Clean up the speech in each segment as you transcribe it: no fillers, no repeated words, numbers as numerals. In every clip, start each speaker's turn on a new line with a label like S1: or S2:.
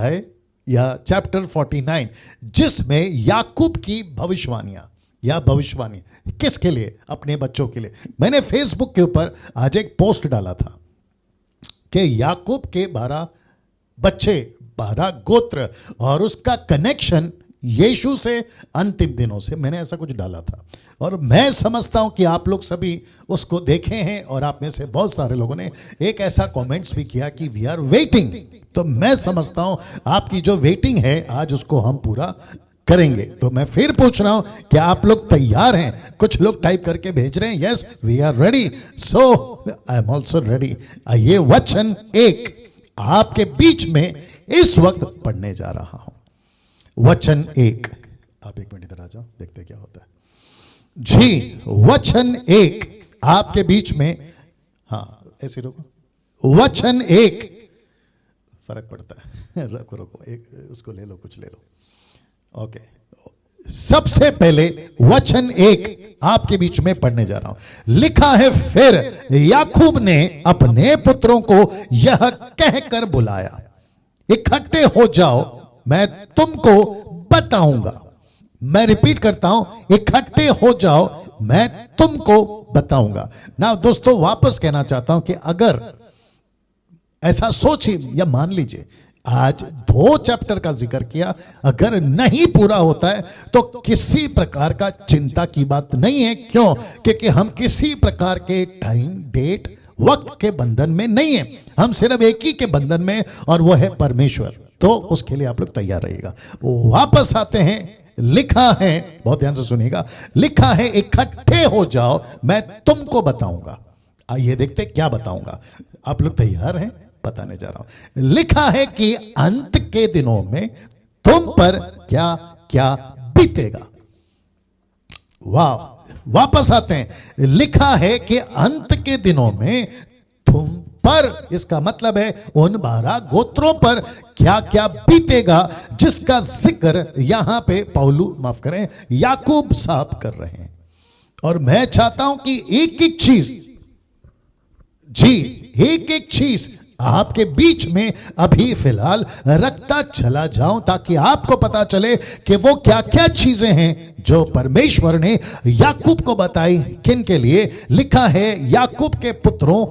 S1: अध्याय या चैप्टर 49, जिसमें याकूब की भविष्यवाणियां या भविष्यवाणी किसके लिए? अपने बच्चों के लिए। मैंने फेसबुक के ऊपर आज एक पोस्ट डाला था कि याकूब के 12 बच्चे, 12 गोत्र और उसका कनेक्शन यीशु से, अंतिम दिनों से। मैंने ऐसा कुछ डाला था और मैं समझता हूं कि आप लोग सभी उसको देखे हैं और आप में से बहुत सारे लोगों ने एक ऐसा कमेंट्स भी किया कि वी आर वेटिंग। तो मैं समझता हूं आपकी जो वेटिंग है आज उसको हम पूरा करेंगे। तो मैं फिर पूछ रहा हूं कि आप लोग तैयार हैं? कुछ लोग टाइप करके भेज रहे हैं yes we are ready, so I am also ready. ये वचन 1 आपके बीच में इस वक्त पढ़ने जा रहा हूं। वचन 1, आप 1 मिनट इधर आ जाओ, देखते क्या होता है जी। वचन 1 आपके बीच में, हाँ ऐसे रुको। वचन 1, फर्क पड़ता है रुको रुको, एक उसको ले लो, कुछ ले लो। ओके, सबसे पहले वचन 1 आपके बीच में पढ़ने जा रहा हूं। लिखा है, फिर याकूब ने अपने पुत्रों को यह कहकर बुलाया, इकट्ठे हो जाओ, मैं तुमको बताऊंगा। मैं रिपीट करता हूं, इकट्ठे हो जाओ, मैं तुमको बताऊंगा। ना दोस्तों, वापस कहना चाहता हूं कि अगर ऐसा सोचिए या मान लीजिए आज 2 चैप्टर का जिक्र किया, अगर नहीं पूरा होता है तो किसी प्रकार का चिंता की बात नहीं है। क्यों? क्योंकि हम किसी प्रकार के टाइम, डेट, वक्त के बंधन में नहीं है। हम सिर्फ एक ही के बंधन में, और वो है परमेश्वर। तो उसके लिए आप लोग तैयार रहिएगा। वापस आते हैं। लिखा है, बहुत ध्यान से सुनिएगा, लिखा है इकट्ठे हो जाओ, मैं तुमको बताऊंगा। आइए देखते क्या बताऊंगा। आप लोग तैयार हैं? बताने जा रहा हूं। लिखा है कि अंत के दिनों में तुम पर क्या क्या बीतेगा। वाह, वापस आते हैं। लिखा है कि अंत के दिनों में तुम पर, इसका मतलब है उन 12 गोत्रों पर क्या क्या बीतेगा, जिसका जिक्र यहां पे याकूब साहब कर रहे हैं। और मैं चाहता हूं कि एक एक चीज, जी एक एक चीज आपके बीच में अभी फिलहाल रखता चला जाऊं, ताकि आपको पता चले कि वो क्या क्या चीजें हैं जो परमेश्वर ने याकूब को बताई। किन के लिए? लिखा है, याकूब के पुत्रों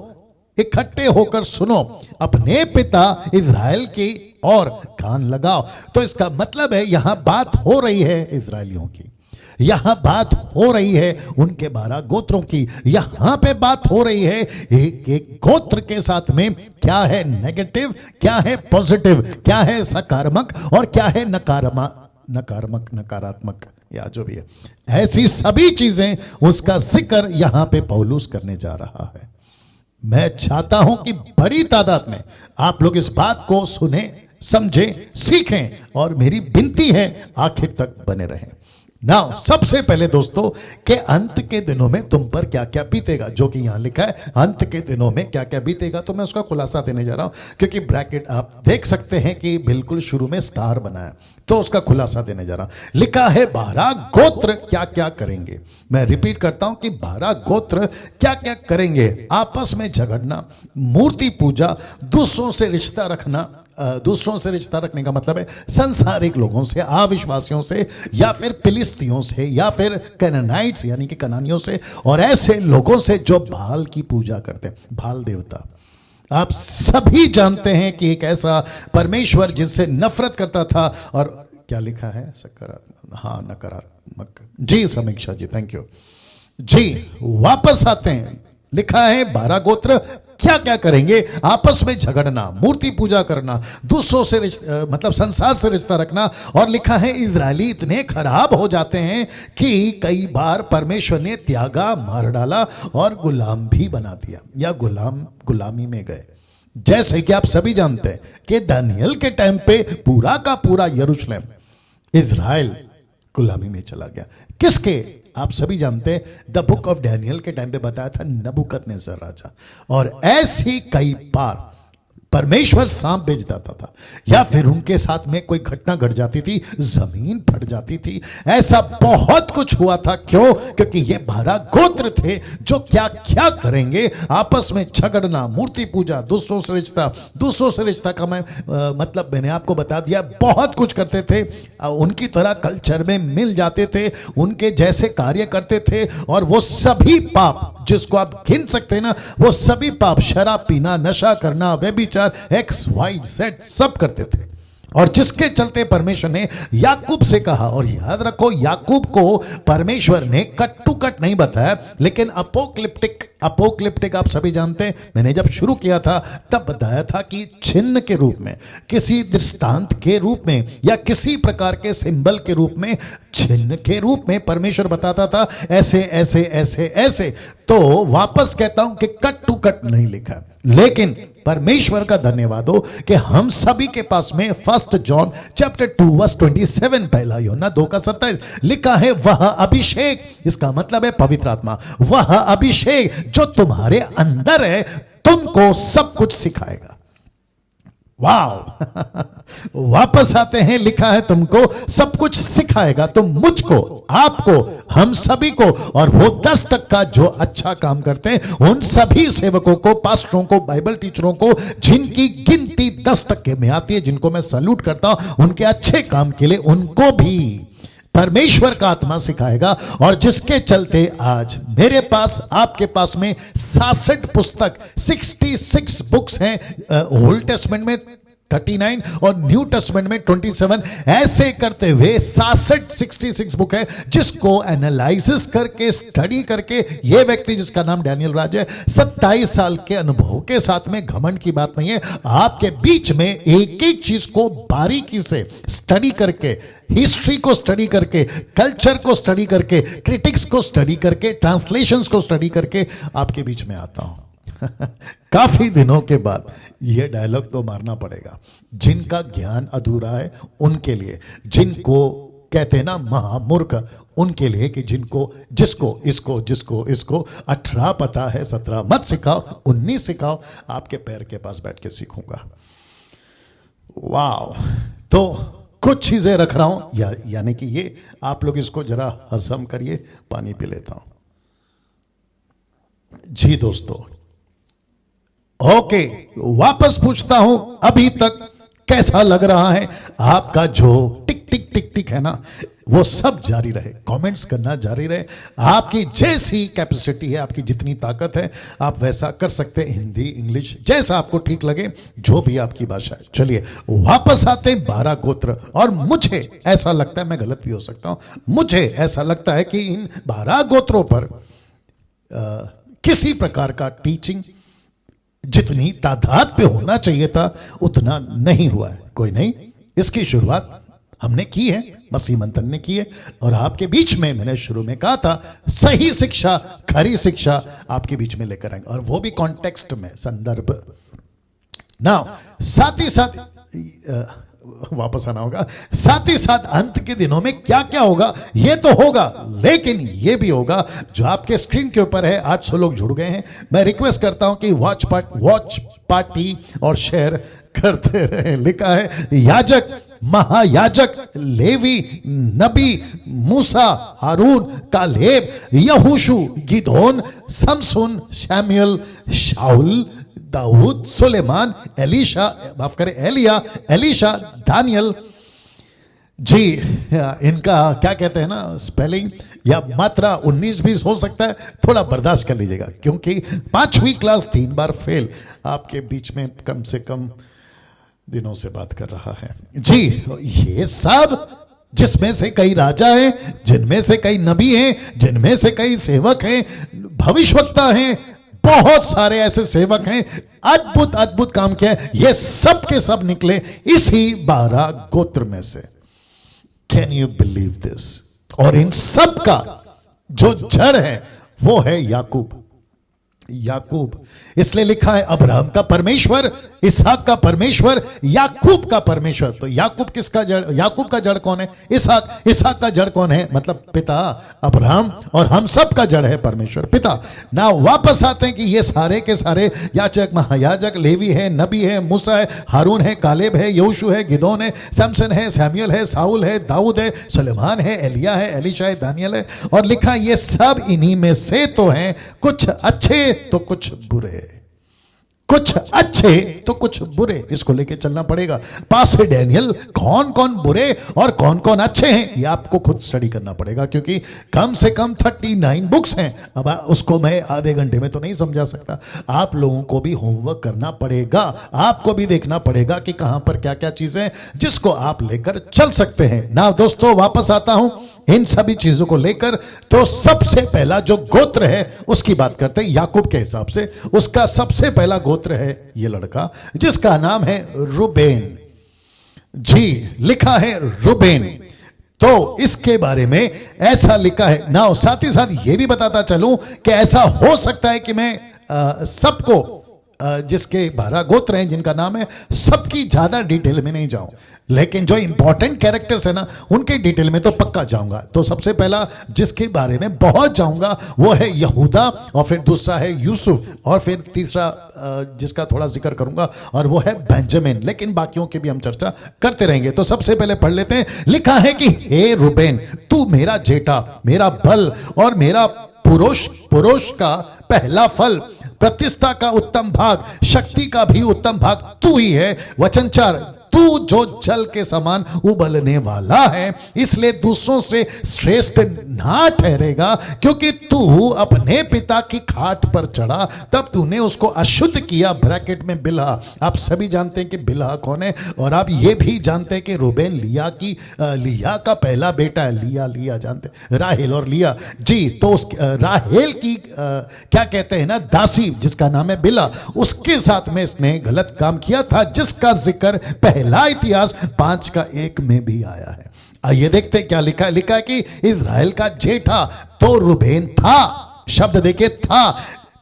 S1: इकट्ठे होकर सुनो, अपने पिता इज़राइल की और कान लगाओ। तो इसका मतलब है यहां बात हो रही है इज़राइलियों की, यहां बात हो रही है उनके 12 गोत्रों की, यहां पे बात हो रही है एक एक गोत्र के साथ में क्या है नेगेटिव, क्या है पॉजिटिव, क्या है सकारात्मक और क्या है नकारात्मक या जो भी है। ऐसी सभी चीजें उसका जिक्र यहां पे पौलुस करने जा रहा है। मैं चाहता हूं कि बड़ी तादाद में आप लोग इस बात को सुने, समझें, सीखें, और मेरी विनती है आखिर तक बने रहें। नाउ सबसे पहले दोस्तों के अंत के दिनों में तुम पर क्या क्या बीतेगा, जो कि यहां लिखा है अंत के दिनों में क्या क्या बीतेगा, तो मैं उसका खुलासा देने जा रहा हूं। क्योंकि ब्रैकेट आप देख सकते हैं कि बिल्कुल शुरू में स्टार बना है, तो उसका खुलासा देने जा रहा हूं। लिखा है 12 गोत्र क्या क्या करेंगे। मैं रिपीट करता हूं कि 12 गोत्र क्या क्या करेंगे। आपस में झगड़ना, मूर्ति पूजा, दूसरों से रिश्ता रखना। दूसरों से रिश्ता रखने का मतलब है संसारिक लोगों से, अविश्वासियों से, या फिर फिलिस्तियों से, या फिर कनानाइट्स यानी कि कनानियों से, और ऐसे लोगों से जो बाल की पूजा करते हैं, बाल देवता। आप सभी जानते हैं कि एक ऐसा परमेश्वर जिससे नफरत करता था। और क्या लिखा है? सकारात्मक, हाँ नकारात्मक। जी समीक्षा जी, थैंक यू जी। वापस आते हैं। लिखा है 12 गोत्र क्या क्या करेंगे। आपस में झगड़ना, मूर्ति पूजा करना, दूसरों से मतलब संसार से रिश्ता रखना। और लिखा है इजरायली इतने खराब हो जाते हैं कि कई बार परमेश्वर ने त्यागा, मार डाला और गुलाम भी बना दिया, या गुलामी में गए। जैसे कि आप सभी जानते हैं कि दानियल के टाइम पे पूरा का पूरा यरूशलेम, इजराइल गुलामी में चला गया। किसके? आप सभी जानते हैं द बुक ऑफ डैनियल के टाइम पे बताया था नबूकदनेस्सर राजा। और ऐसी कई बार परमेश्वर सांप भेज देता था, या फिर उनके साथ में कोई घटना घट जाती थी, जमीन फट जाती थी। ऐसा बहुत कुछ हुआ था। क्यों? क्योंकि ये 12 गोत्र थे जो क्या क्या करेंगे, आपस में झगड़ना, मूर्ति पूजा, दूसरों से रिश्ता का मतलब मैंने आपको बता दिया, बहुत कुछ करते थे। उनकी तरह कल्चर में मिल जाते थे, उनके जैसे कार्य करते थे, और वो सभी पाप जिसको आप गिन सकते हैं ना, वो सभी पाप, शराब पीना, नशा करना, व्यभिचार, XYZ सब करते थे। और जिसके चलते परमेश्वर ने याकूब से कहा, और याद रखो याकूब को परमेश्वर ने कट टू कट नहीं बताया, लेकिन अपोक्लिप्टिक आप सभी जानते हैं। मैंने जब शुरू किया था तब बताया था कि चिन्ह के रूप में, किसी दृष्टांत के रूप में, या किसी प्रकार के सिंबल के रूप में, चिन्ह के रूप में परमेश्वर बताता था ऐसे ऐसे ऐसे ऐसे। तो वापस कहता हूं कि कट टू कट नहीं लिखा, लेकिन परमेश्वर का धन्यवाद हो कि हम सभी के पास में 1 जॉन चैप्टर 2 वर्स 27, पहला यूहन्ना 2:27 लिखा है, वह अभिषेक, इसका मतलब है पवित्र आत्मा, वह अभिषेक जो तुम्हारे अंदर है तुमको सब कुछ सिखाएगा। वाव वापस आते हैं, लिखा है तुमको सब कुछ सिखाएगा। तो मुझको, आपको, हम सभी को, और वो 10% जो अच्छा काम करते हैं उन सभी सेवकों को, पास्टरों को, बाइबल टीचरों को, जिनकी गिनती 10% में आती है, जिनको मैं सैल्यूट करता हूं उनके अच्छे काम के लिए, उनको भी परमेश्वर का आत्मा सिखाएगा। और जिसके चलते आज मेरे पास, आपके पास में 66 पुस्तक, 66 बुक्स हैं, ओल्ड टेस्टमेंट में 39 और न्यू टेस्टमेंट में 27, ऐसे करते हुए 66 बुक है, जिसको एनालिसिस करके, स्टडी करके, ये व्यक्ति जिसका नाम डैनियल राज है, 27 साल के अनुभव के साथ में, घमंड की बात नहीं है, आपके बीच में एक एक चीज को बारीकी से स्टडी करके, हिस्ट्री को स्टडी करके, कल्चर को स्टडी करके, क्रिटिक्स को स्टडी करके, ट्रांसलेशंस को स्टडी करके आपके बीच में आता हूं। काफी दिनों के बाद यह डायलॉग तो मारना पड़ेगा, जिनका ज्ञान अधूरा है उनके लिए, जिनको कहते हैं ना महामूर्ख, उनके लिए, कि जिसको 18 पता है, 17 मत सिखाओ, 19 सिखाओ, आपके पैर के पास बैठ के सीखूंगा। वाह! तो कुछ चीजें रख रहा हूं, यानी कि ये आप लोग इसको जरा हजम करिए। पानी पी लेता हूं। जी दोस्तों, ओके, वापस पूछता हूं, अभी तक कैसा लग रहा है आपका? जो टिक टिक टिक टिक है ना, वो सब जारी रहे, कमेंट्स करना जारी रहे। आपकी जैसी कैपेसिटी है, आपकी जितनी ताकत है, आप वैसा कर सकते हैं, हिंदी, इंग्लिश, जैसा आपको ठीक लगे, जो भी आपकी भाषा है। चलिए वापस आते हैं 12 गोत्र। और मुझे ऐसा लगता है, मैं गलत भी हो सकता हूं, मुझे ऐसा लगता है कि इन 12 गोत्रों पर किसी प्रकार का टीचिंग जितनी तादाद पे होना चाहिए था उतना नहीं हुआ है। कोई नहीं, इसकी शुरुआत हमने की है, मसीह मंथन ने की है, और आपके बीच में, मैंने शुरू में कहा था, सही शिक्षा, खरी शिक्षा आपके बीच में लेकर आएंगे, और वो भी कॉन्टेक्स्ट में, संदर्भ। नाउ साथ ही साथ वापस आना होगा, साथ ही साथ अंत के दिनों में क्या क्या होगा, ये तो होगा, लेकिन ये भी होगा जो आपके स्क्रीन के ऊपर है। 800 लोग जुड़ गए हैं। मैं रिक्वेस्ट करता हूं कि वॉच पार्टी और शेयर करते रहे। लिखा है, याजक, महायाजक, लेवी, नबी, मूसा, हारून, कालेब, यहोशू, गिदोन, समसुन, शमूएल, शाऊल, दाऊद, सुलेमान, एलिया, एलीशा, दानियल। जी, इनका क्या कहते हैं ना, स्पेलिंग या मात्रा 19-20 हो सकता है, थोड़ा बर्दाश्त कर लीजिएगा, क्योंकि 5वीं क्लास 3 बार फेल आपके बीच में कम से कम दिनों से बात कर रहा है। जी, ये सब, जिसमें से कई राजा हैं, जिनमें से कई नबी हैं, जिनमें से कई सेवक हैं, भविष्यवक्ता हैं, बहुत सारे ऐसे सेवक हैं, अद्भुत अद्भुत काम किया है, ये सब के सब निकले इसी 12 गोत्र में से। Can you believe this? और इन सब का जो जड़ है वो है याकूब। याकूब, इसलिए लिखा है अब्राहम का परमेश्वर, इसहाक का परमेश्वर, याकूब का परमेश्वर। तो याकूब किसका जड़, याकूब का जड़ कौन है? इसहाक। इसहाक का जड़ कौन है? मतलब पिता अब्राहम, और हम सब का जड़ है परमेश्वर पिता। ना वापस आते हैं कि ये सारे के सारे याजक, महायाजक, लेवी है, नबी है, मूसा है, हारून है, कालेब है, यहोशू है, गिदोन है, सैमसन है, सैमुअल है, साउल है, दाऊद है, सुलेमान है, एलिया है, एलीशा है, दानियल है। और लिखा ये सब इन्हीं में से तो हैं, कुछ अच्छे तो कुछ बुरे, कुछ अच्छे तो कुछ बुरे। इसको लेके चलना पड़ेगा। पास्टर डैनियल, कौन कौन बुरे और कौन कौन अच्छे हैं, ये आपको खुद स्टडी करना पड़ेगा, क्योंकि कम से कम 39 बुक्स हैं। अब उसको मैं आधे घंटे में तो नहीं समझा सकता। आप लोगों को भी होमवर्क करना पड़ेगा, आपको भी देखना पड़ेगा कि कहां पर क्या क्या चीजें जिसको आप लेकर चल सकते हैं ना। दोस्तों वापस आता हूं इन सभी चीजों को लेकर। तो सबसे पहला जो गोत्र है उसकी बात करते हैं। याकूब के हिसाब से उसका सबसे पहला गोत्र है ये लड़का जिसका नाम है रूबेन। जी, लिखा है रूबेन। तो इसके बारे में ऐसा लिखा है ना। साथ ही साथ ये भी बताता चलूं कि ऐसा हो सकता है कि मैं सबको जिसके 12 गोत्र हैं जिनका नाम है, सबकी ज्यादा डिटेल में नहीं जाऊं, लेकिन जो इंपॉर्टेंट कैरेक्टर्स है ना उनके डिटेल में तो पक्का जाऊंगा। तो सबसे पहला जिसके बारे में बहुत जाऊंगा वो है यहूदा, और फिर दूसरा है यूसुफ, और फिर तीसरा जिसका थोड़ा जिक्र करूंगा और वो है बेंजामिन। लेकिन बाकियों की भी हम चर्चा करते रहेंगे। तो सबसे पहले पढ़ लेते हैं। लिखा है कि हे रूबेन, तू मेरा जेठा, मेरा बल और मेरा पुरुष का पहला फल, प्रतिष्ठा का उत्तम भाग, शक्ति का भी उत्तम भाग तू ही है। वचन 4, तू जो जल के समान उबलने वाला है, इसलिए दूसरों से श्रेष्ठ ना ठहरेगा, क्योंकि तू अपने पिता की खाट पर चढ़ा, तब तूने उसको अशुद्ध किया। ब्रैकेट में बिल्हा। आप सभी जानते हैं कि बिल्हा कौन है, और आप ये भी जानते हैं कि रूबेन लिया का पहला बेटा है। लिया जानते हैं, राहेल और लिया। जी, तो उस राहेल की क्या कहते हैं ना, दासी जिसका नाम है बिल्हा, उसके साथ में इसने गलत काम किया था, जिसका जिक्र पहला इतिहास 5:1 में भी आया है। आइए देखते क्या लिखा है। लिखा है कि इज़राइल का जेठा तो रूबेन था, शब्द देखिए था,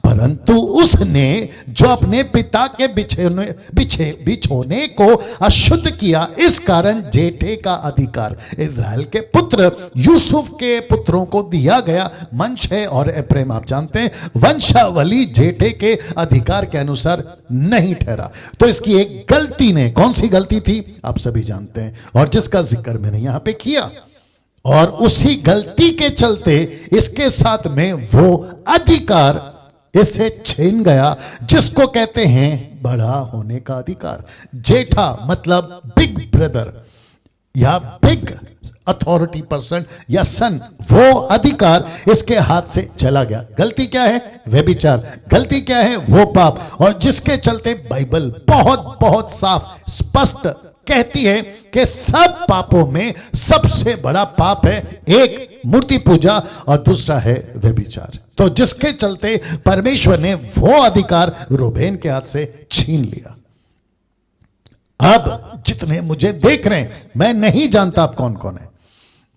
S1: परंतु उसने जो अपने पिता के बिछोने को अशुद्ध किया, इस कारण जेठे का अधिकार इज़राइल के पुत्र यूसुफ के पुत्रों को दिया गया। मनशे और एप्रैम आप जानते हैं, वंशावली जेठे के अधिकार के अनुसार नहीं ठहरा। तो इसकी एक गलती ने, कौन सी गलती थी आप सभी जानते हैं, और जिसका जिक्र मैंने यहां पे किया, और उसी गलती के चलते इसके साथ में वो अधिकार इससे छीन गया जिसको कहते हैं बड़ा होने का अधिकार। जेठा मतलब बिग ब्रदर या बिग अथॉरिटी पर्सन या सन, वो अधिकार इसके हाथ से चला गया। गलती क्या है? व्यभिचार। गलती क्या है? वो पाप। और जिसके चलते बाइबल बहुत बहुत साफ स्पष्ट कहती है कि सब पापों में सबसे बड़ा पाप है, एक मूर्ति पूजा और दूसरा है व्यभिचार। तो जिसके चलते परमेश्वर ने वो अधिकार रूबेन के हाथ से छीन लिया। अब जितने मुझे देख रहे हैं, मैं नहीं जानता आप कौन कौन है,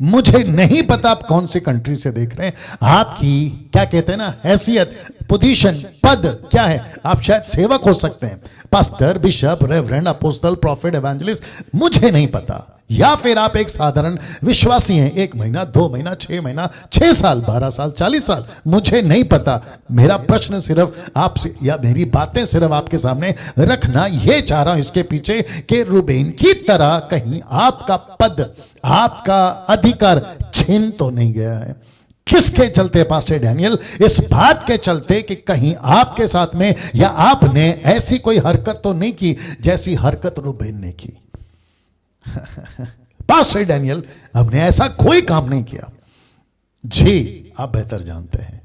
S1: मुझे नहीं पता आप कौन सी कंट्री से देख रहे हैं, आपकी क्या कहते हैं ना हैसियत, पोजीशन, पद क्या है। आप शायद सेवक हो सकते हैं, pastor, bishop, reverend, apostle, profit, evangelist, मुझे नहीं पता। या फिर आप एक साधारण विश्वासी हैं, 1 महीना, 2 महीना, 6 महीना, 6 साल, 12 साल, 40 साल, मुझे नहीं पता। मेरा प्रश्न सिर्फ आपसे, या मेरी बातें सिर्फ आपके सामने रखना ये चाह रहा हूं इसके पीछे कि रूबेन की तरह कहीं आपका पद, आपका अधिकार छीन तो नहीं गया है। किसके चलते पास्टर डैनियल? इस बात के चलते कि कहीं आपके साथ में या आपने ऐसी कोई हरकत तो नहीं की जैसी हरकत रूबेन ने की। पास्टर डैनियल, हमने ऐसा कोई काम नहीं किया। जी, आप बेहतर जानते हैं,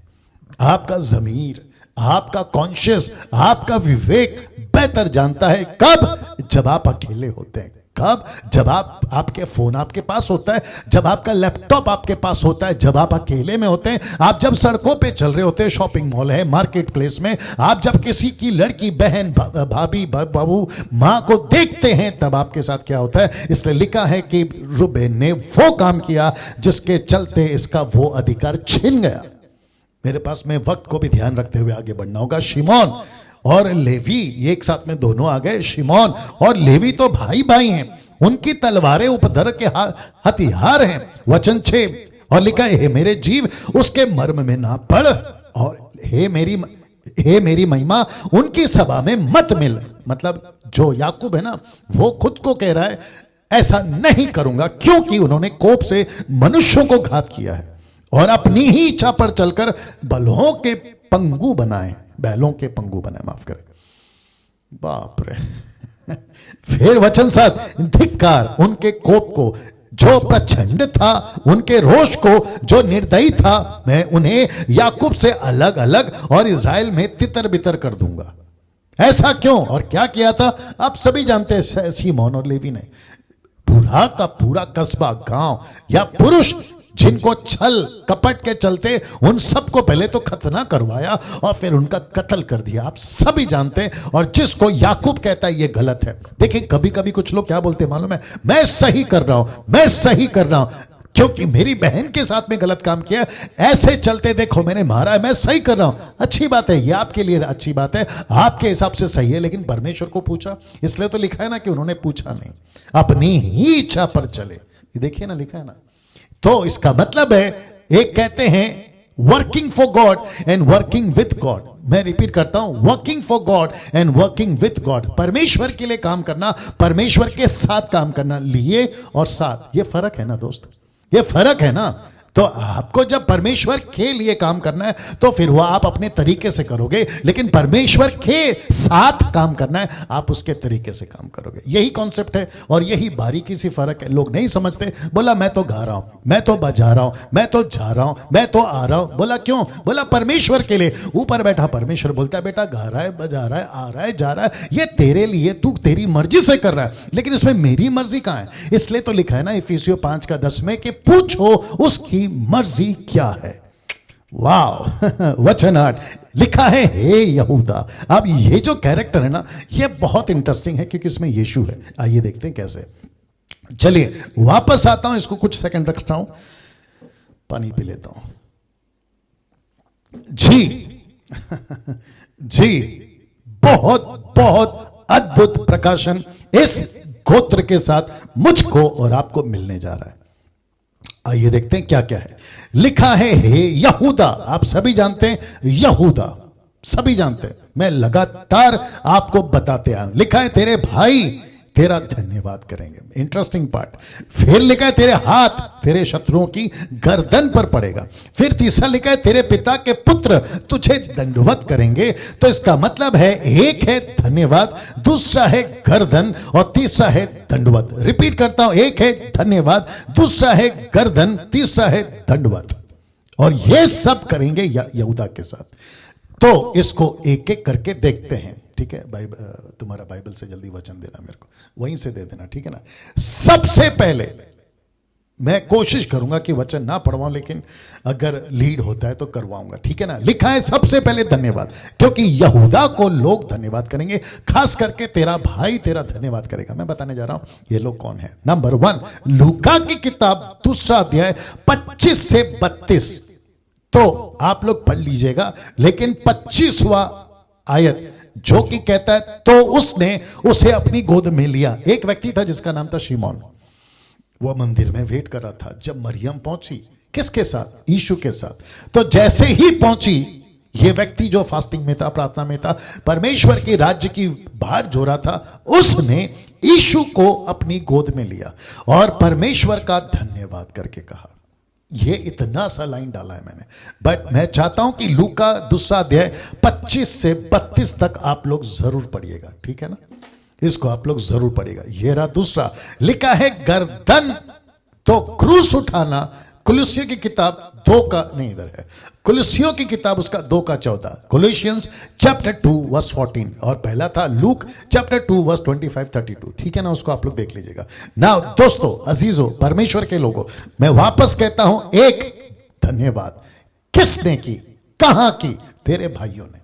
S1: आपका ज़मीर, आपका कॉन्शियस, आपका विवेक बेहतर जानता है कब, जब आप अकेले होते हैं। कब? जब आपके फोन आपके पास होता है, जब आपका लैपटॉप आपके पास होता है, जब आप अकेले में होते हैं, आप जब सड़कों पे चल रहे होते हैं, शॉपिंग मॉल है, मार्केट प्लेस में, आप जब किसी की लड़की, बहन, भाभी, बाबू, माँ को देखते हैं, तब आपके साथ क्या होता है। इसलिए लिखा है कि रूबेन ने वो काम किया जिसके चलते इसका वो अधिकार छिन गया। मेरे पास में वक्त को भी ध्यान रखते हुए आगे बढ़ना होगा। शिमोन और लेवी ये एक साथ में दोनों आ गए। शिमोन और लेवी तो भाई भाई हैं, उनकी तलवारें उपद्रव के हथियार हैं। वचन 6 और लिखा है, हे मेरे जीव उसके मर्म में ना पड़, और हे मेरी महिमा उनकी सभा में मत मिल। मतलब जो याकूब है ना, वो खुद को कह रहा है ऐसा नहीं करूंगा, क्योंकि उन्होंने कोप से मनुष्यों को घात किया है और अपनी ही इच्छा पर चलकर बलों के पंगु बनाए, बैलों के पंगु बनाए, माफ करें। बाप रे। फिर वचन 7, धिक्कार उनके कोप को जो प्रचंड था, उनके रोष को जो निर्दयी था। मैं उन्हें याकूब से अलग अलग और इज़राइल में तितर बितर कर दूंगा। ऐसा क्यों और क्या किया था आप सभी जानते हैं। शिमोन और लेवी ने पूरा का पूरा कस्बा, गांव या पुरुष जिनको छल कपट के चलते, उन सबको पहले तो खतना करवाया और फिर उनका कत्ल कर दिया। आप सभी जानते हैं। और जिसको याकूब कहता है ये गलत है। देखिए कभी कभी कुछ लोग क्या बोलते हैं मालूम है, मैं सही कर रहा हूं, मैं सही कर रहा हूं क्योंकि मेरी बहन के साथ में गलत काम किया, ऐसे चलते देखो मैंने मारा है, मैं सही कर रहा हूं। अच्छी बात है, ये आपके लिए अच्छी बात है, आपके हिसाब से सही है, लेकिन परमेश्वर को पूछा, इसलिए तो लिखा है ना कि उन्होंने पूछा नहीं, अपनी ही इच्छा पर चले। ये देखिए ना, लिखा है ना। तो इसका मतलब है, एक कहते हैं working for God and working with God. मैं रिपीट करता हूं, working for God and working with God. परमेश्वर के लिए काम करना, परमेश्वर के साथ काम करना, लिए और साथ, ये फर्क है ना दोस्त, ये फर्क है ना। तो आपको जब परमेश्वर के लिए काम करना है तो फिर वह आप अपने तरीके से करोगे, लेकिन परमेश्वर के साथ काम करना है, आप उसके तरीके से काम करोगे। यही कॉन्सेप्ट है और यही बारीकी सी फर्क है। लोग नहीं समझते। बोला मैं तो गा रहा हूं, मैं तो बजा रहा हूं, मैं तो जा रहा हूं, मैं तो आ रहा हूं। बोला क्यों? बोला परमेश्वर के लिए। ऊपर बैठा परमेश्वर बोलता है बेटा गा रहा है, बजा रहा है, आ रहा है, जा रहा है, ये तेरे लिए, तू तेरी मर्जी से कर रहा है, लेकिन इसमें मेरी मर्जी कहां है? इसलिए तो लिखा है ना इफिसियों 5:10 में कि पूछो उसकी मर्जी क्या है। वाह। वचन 8 लिखा है, हे यहूदा। अब ये जो कैरेक्टर है ना, ये बहुत इंटरेस्टिंग है क्योंकि इसमें यीशु है। आइए देखते हैं कैसे। चलिए वापस आता हूं, इसको कुछ सेकंड रखता हूं, पानी पी लेता हूं। जी जी, बहुत बहुत अद्भुत प्रकाशन इस गोत्र के साथ मुझको और आपको मिलने जा रहा है। आइए देखते हैं क्या क्या है। लिखा है, हे यहूदा। आप सभी जानते हैं यहूदा, सभी जानते हैं, मैं लगातार आपको बताते आया हूं। लिखा है, तेरे भाई तेरा धन्यवाद करेंगे। Interesting part. फिर लिखा है, तेरे हाथ तेरे शत्रुओं की गर्दन पर पड़ेगा। फिर तीसरा लिखा है, तेरे पिता के पुत्र तुझे दंडवत करेंगे। तो इसका मतलब है, एक है धन्यवाद, दूसरा है गर्दन और तीसरा है दंडवत। रिपीट करता हूं, एक है धन्यवाद, दूसरा है गर्दन, तीसरा है दंडवत। और ये सब करेंगे यहूदा के साथ। तो इसको एक एक करके देखते हैं, ठीक है? तुम्हारा बाइबल से जल्दी वचन देना मेरे को, वहीं से दे देना, ठीक है ना? सबसे पहले मैं कोशिश करूंगा कि वचन ना पढ़वाऊं, लेकिन अगर लीड होता है तो करवाऊंगा, ठीक है ना? लिखा है सबसे पहले धन्यवाद, क्योंकि यहूदा को लोग धन्यवाद करेंगे, खास करके तेरा भाई तेरा धन्यवाद करेगा। मैं बताने जा रहा हूं ये लोग कौन है। नंबर 1, लूका की किताब 2 अध्याय 25 से 32। तो आप लोग पढ़ लीजिएगा, लेकिन 25वां आयत जो कि कहता है, तो उसने उसे अपनी गोद में लिया। एक व्यक्ति था जिसका नाम था शिमोन। वो मंदिर में वेट कर रहा था जब मरियम पहुंची। किसके साथ? यीशु के साथ। तो जैसे ही पहुंची, ये व्यक्ति जो फास्टिंग में था, प्रार्थना में था, परमेश्वर के राज्य की बात जो रहा था, उसने यीशु को अपनी गोद में लिया और परमेश्वर का धन्यवाद करके कहा। ये इतना सा लाइन डाला है मैंने, बट मैं चाहता हूं कि लूका 2 अध्याय 25 से 32 तक आप लोग जरूर पढ़िएगा, ठीक है ना? इसको आप लोग जरूर पढ़िएगा। ये रहा दूसरा। लिखा है गर्दन, तो क्रूस उठाना। कुलुसियों की किताब 2 का नहीं, इधर है कुलुसियों की किताब, उसका 2:14, कोलोसियंस चैप्टर 2:14, और पहला था लूक चैप्टर 2:25-32, ठीक है ना? उसको आप लोग देख लीजिएगा ना। दोस्तों, अजीजों, परमेश्वर के लोगों, मैं वापस कहता हूं, एक धन्यवाद किसने की, कहां की? तेरे भाइयों ने।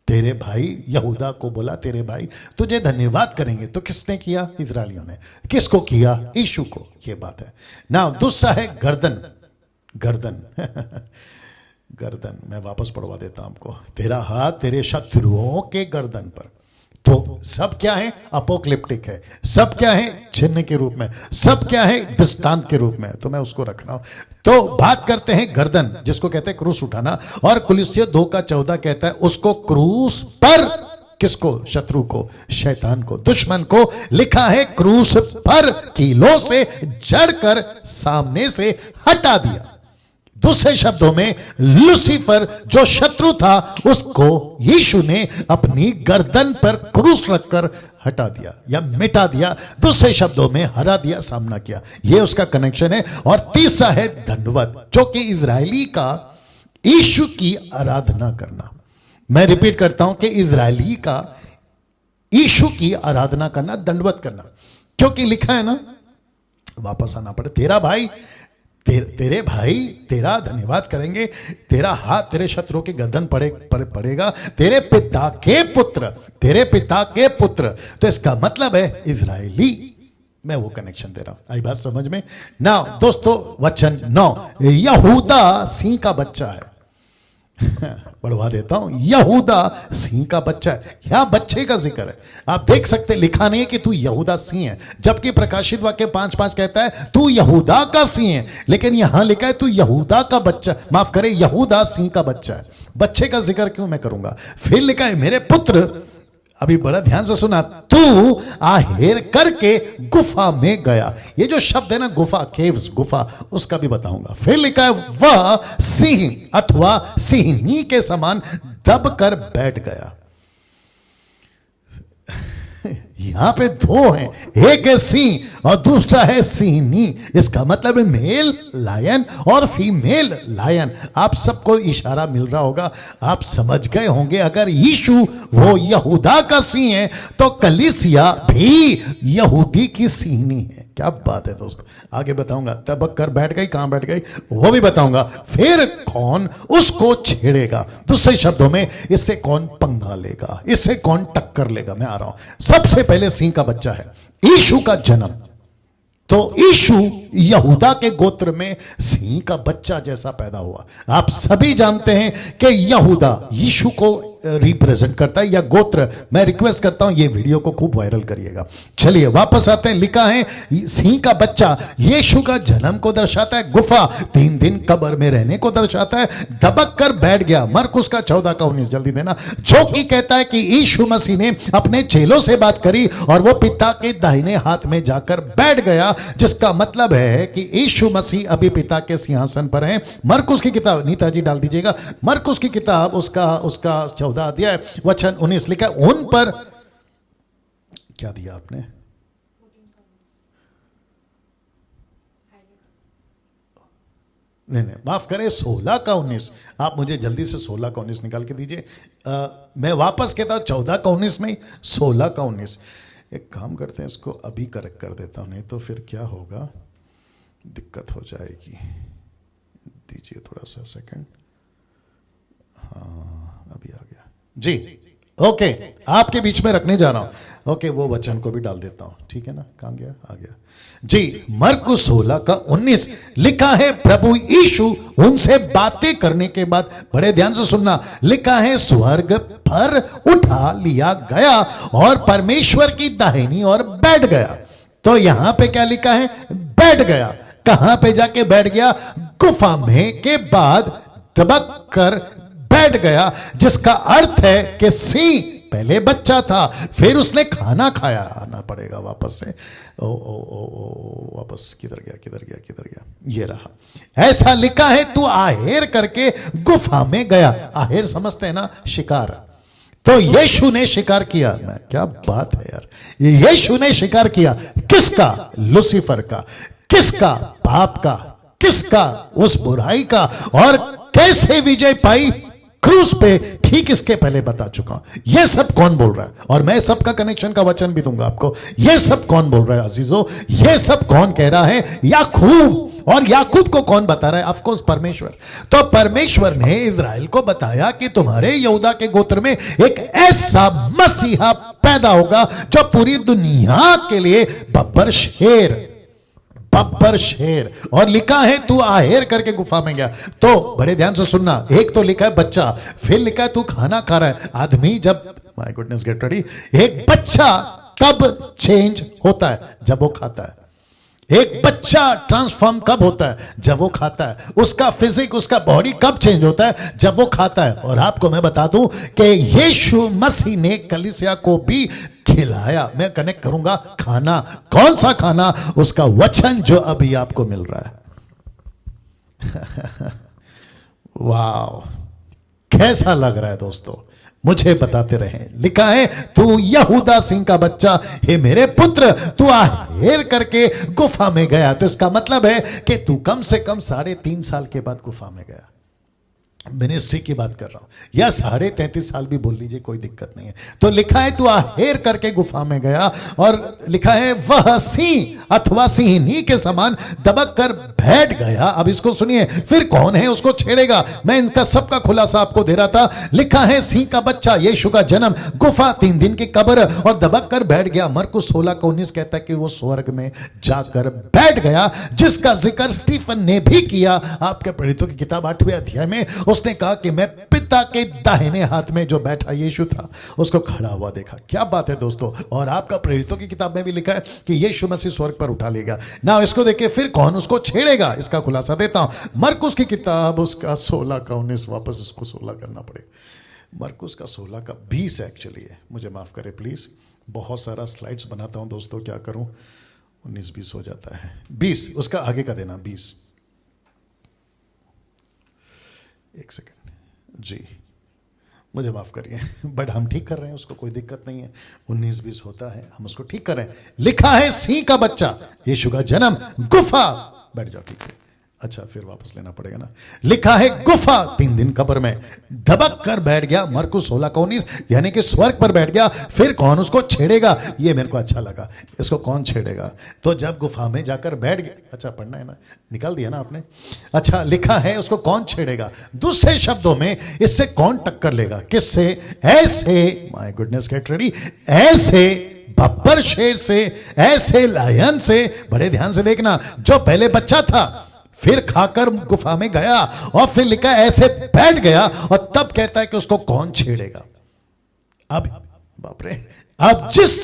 S1: तेरे भाई यहूदा को बोला, तेरे भाई तुझे धन्यवाद करेंगे। तो किसने किया? इजरायलियों ने। किसको किया? यीशु को। ये बात है ना। दूसरा है गर्दन। गर्दन गर्दन, मैं वापस पढ़वा देता हूं आपको। तेरा हाथ तेरे शत्रुओं के गर्दन पर। तो सब क्या है? अपोक्लिप्टिक है। सब क्या है? चिन्ह के रूप में। सब क्या है? दृष्टांत के रूप में। तो मैं उसको रख रहा हूं। तो बात करते हैं गर्दन, जिसको कहते हैं क्रूस उठाना। और कुलिस्सियों 2:14 कहता है उसको क्रूस पर, किसको? शत्रु को, शैतान को, दुश्मन को लिखा है क्रूस पर कीलों से जड़कर सामने से हटा दिया। दूसरे शब्दों में लूसीफर जो शत्रु था उसको यीशु ने अपनी गर्दन पर क्रूस रखकर हटा दिया या मिटा दिया। दूसरे शब्दों में हरा दिया, सामना किया। यह उसका कनेक्शन है। और तीसरा है दंडवत, जो कि इजरायली का यीशु की आराधना करना। मैं रिपीट करता हूं कि इजरायली का यीशु की आराधना करना, दंडवत करना। क्योंकि लिखा है ना, वापस आना पड़े, तेरा भाई तेरे भाई तेरा धन्यवाद करेंगे, तेरा हाथ तेरे शत्रु के गर्दन पड़ेगा, तेरे पिता के पुत्र, तेरे पिता के पुत्र। तो इसका मतलब है इजरायली। मैं वो कनेक्शन दे रहा हूं। आई बात समझ में ना दोस्तों? वचन 9, यहूदा सिंह का बच्चा है। बढ़वा देता हूं, यहूदा सिंह का बच्चा है। यहां बच्चे का जिक्र है। आप देख सकते, लिखा नहीं है कि तू यहूदा सिंह है, जबकि प्रकाशित वाक्य 5:5 कहता है तू यहूदा का सिंह है। लेकिन यहां लिखा है तू यहूदा का बच्चा, माफ करे, यहूदा सिंह का बच्चा है। बच्चे का जिक्र क्यों मैं करूंगा? फिर लिखा है मेरे पुत्र, अभी बड़ा ध्यान से सुना, तू आहेर करके गुफा में गया। ये जो शब्द है ना, गुफा, केव्स, गुफा, उसका भी बताऊंगा। फिर लिखा है वह सिंह अथवा सिंहनी के समान दबकर बैठ गया। यहां पे दो हैं, एक है सिंह और दूसरा है सिंहनी। इसका मतलब है मेल लायन और फीमेल लायन। आप सबको इशारा मिल रहा होगा, आप समझ गए होंगे। अगर यीशु वो यहूदा का सिंह है तो कलीसिया भी यहूदी की सिंहनी है। क्या बात है दोस्त, आगे बताऊंगा। दबक कर बैठ गई, कहां बैठ गई वो भी बताऊंगा। फिर कौन उसको छेड़ेगा? दूसरे शब्दों में, इससे कौन पंगा लेगा, इससे कौन टक्कर लेगा? मैं आ रहा हूं। सबसे पहले सिंह का बच्चा है यीशु का जन्म। तो यीशु यहूदा के गोत्र में सिंह का बच्चा जैसा पैदा हुआ। आप सभी जानते हैं कि यहूदा यीशु को रिप्रेजेंट करता है, या गोत्र। मैं रिक्वेस्ट करता हूं ये वीडियो को खूब वायरल करिएगा। चलिए वापस आते हैं। लिखा है सिंह का बच्चा यीशु का जन्म को दर्शाता है, गुफा 3 दिन कब्र में रहने को दर्शाता है, दबक कर बैठ गया, मरकुस का 14:19 जल्दी देना, जो कि कहता है कि यीशु मसीह ने अपने चेलों से बात करी और वो पिता के दाहिने हाथ में जाकर बैठ गया, जिसका मतलब है कि यीशु मसीह अभी पिता के सिंहासन पर हैं। मरकुस की किताब, नीता जी डाल दीजिएगा, मरकुस की किताब उसका 14 अध्याय वचन 19 लिखा, उन पर क्या दिया आपने? नहीं, माफ करें, 16:19। आप मुझे जल्दी से 16:19 निकाल के दीजिए। मैं वापस कहता हूं 14:19 नहीं, 16:19। एक काम करते हैं, इसको अभी करेक्ट कर देता हूं, नहीं तो फिर क्या होगा, दिक्कत हो जाएगी। दीजिए थोड़ा सा सेकंड। हाँ, अभी आ गया जी। ओके, आपके बीच में रखने जा रहा हूं। ओके, वो वचन को भी डाल देता हूं, ठीक है ना? कहां गया? आ गया जी। मरकुस 16:19 लिखा है, प्रभु यीशु उनसे बातें करने के बाद, बड़े ध्यान से सुनना, लिखा है स्वर्ग पर उठा लिया गया और परमेश्वर की दाहिनी ओर बैठ गया। तो यहां पे क्या लिखा है? बैठ गया। कहां पे जाके बैठ गया? गुफा में के बाद दबक कर बैठ गया, जिसका अर्थ है कि सिंह पहले बच्चा था, फिर उसने खाना खाया। आना पड़ेगा वापस से। वापस किधर गया? ये रहा। ऐसा लिखा है, तू आहेर करके गुफा में गया। आहेर समझते हैं ना, शिकार। तो यीशु ने शिकार किया। क्या बात है यार, यीशु ने शिकार किया। किसका? लूसीफर का। किसका? पाप का। किसका? उस बुराई का। और कैसे विजय पाई? क्रूस पे। ठीक इसके पहले बता चुका हूं। यह सब कौन बोल रहा है? और मैं सबका कनेक्शन का वचन भी दूंगा आपको। यह सब कौन बोल रहा है अजीजों? यह सब कौन कह रहा है? याकूब। और याकूब को कौन बता रहा है? ऑफ कोर्स परमेश्वर। तो परमेश्वर ने इजराइल को बताया कि तुम्हारे यहूदा के गोत्र में एक ऐसा मसीहा पैदा होगा जो पूरी दुनिया के लिए बब्बर शेर बब्बर शेर, और लिखा है तू आहेर करके गुफा में गया। तो बड़े ध्यान से सुनना, एक तो लिखा है बच्चा, फिर लिखा है तू खाना खा रहा है। आदमी जब, माय गुडनेस गेट रेडी, एक बच्चा कब चेंज होता है? जब वो खाता है। एक बच्चा ट्रांसफॉर्म कब होता है? जब वो खाता है। उसका फिजिक, उसका बॉडी कब चेंज होता है? जब वो खाता है। और आपको मैं बता दूं कि यीशु मसीह ने कलीसिया को भी खिलाया। मैं कनेक्ट करूंगा, खाना, कौन सा खाना? उसका वचन जो अभी आपको मिल रहा है। वाह, कैसा लग रहा है दोस्तों? मुझे बताते रहे। लिखा है तू यहूदा सिंह का बच्चा, हे मेरे पुत्र, तू आहेर करके गुफा में गया। तो इसका मतलब है कि तू कम से कम 3.5 साल के बाद गुफा में गया। मिनिस्ट्री की बात कर रहा हूं, या 33.5 साल भी बोल लीजिए, कोई दिक्कत नहीं है। तो लिखा है तू आहेर करके गुफा में गया, और लिखा है वह सिंह अथवा सिंहनी के समान दबक कर बैठ गया। अब इसको सुनिए, फिर कौन है उसको छेड़ेगा? मैं इनका सबका खुलासा आपको दे रहा था। लिखा है सिंह का बच्चा, यीशु का जन्म, गुफा, 3 दिन की कब्र, और दबक कर बैठ गया। मरकुस 16:19 कहता है कि वो स्वर्ग में जाकर बैठ गया, जिसका जिक्र स्टीफन ने भी किया। आपके प्रेरितों की किताब 8वें अध्याय में उसने कहा कि मैं पिता के दाहिने हाथ में जो बैठा यीशु था उसको खड़ा हुआ देखा। क्या बात है दोस्तों। और आपका प्रेरितों की किताब में भी लिखा है कि यीशु मसीह स्वर्ग पर उठा लेगा ना। इसको देखिए, फिर कौन उसको छेड़ेगा? इसका खुलासा देता हूं। मरकुस की किताब उसका 16:19, वापस इसको 16 करना पड़ेगा। मरकुस का 16:20 एक्चुअली है, मुझे माफ करें प्लीज। बहुत सारा स्लाइड्स बनाता हूं दोस्तों, क्या करूं, 19-20 हो जाता है। 20 उसका आगे का देना, 20। एक सेकंड जी, मुझे माफ करिए, बट हम ठीक कर रहे हैं उसको, कोई दिक्कत नहीं है। 19-20 होता है, हम उसको ठीक कर रहे हैं। लिखा है सिंह का बच्चा, यीशु का जन्म, गुफा, बैठ जाओ ठीक से। अच्छा, फिर वापस लेना पड़ेगा ना। लिखा है गुफा, 3 दिन कब्र में दबक कर बैठ गया। मरकुस 16:19, यानी कि स्वर्ग पर बैठ गया। फिर कौन उसको छेड़ेगा? ये मेरे को अच्छा लगा, इसको कौन छेड़ेगा? तो जब गुफा में जाकर बैठ गया, अच्छा पढ़ना है ना, निकाल दिया ना आपने। अच्छा, लिखा है उसको कौन छेड़ेगा? दूसरे शब्दों में इससे कौन टक्कर लेगा? किससे? ऐसे, माय गुडनेस गेट रेडी, ऐसे बब्बर शेर से, ऐसे लायन से। बड़े ध्यान से देखना, जो पहले बच्चा था, फिर खाकर गुफा में गया, और फिर लिखा ऐसे बैठ गया, और तब कहता है कि उसको कौन छेड़ेगा? अब बाप रे, अब जिस,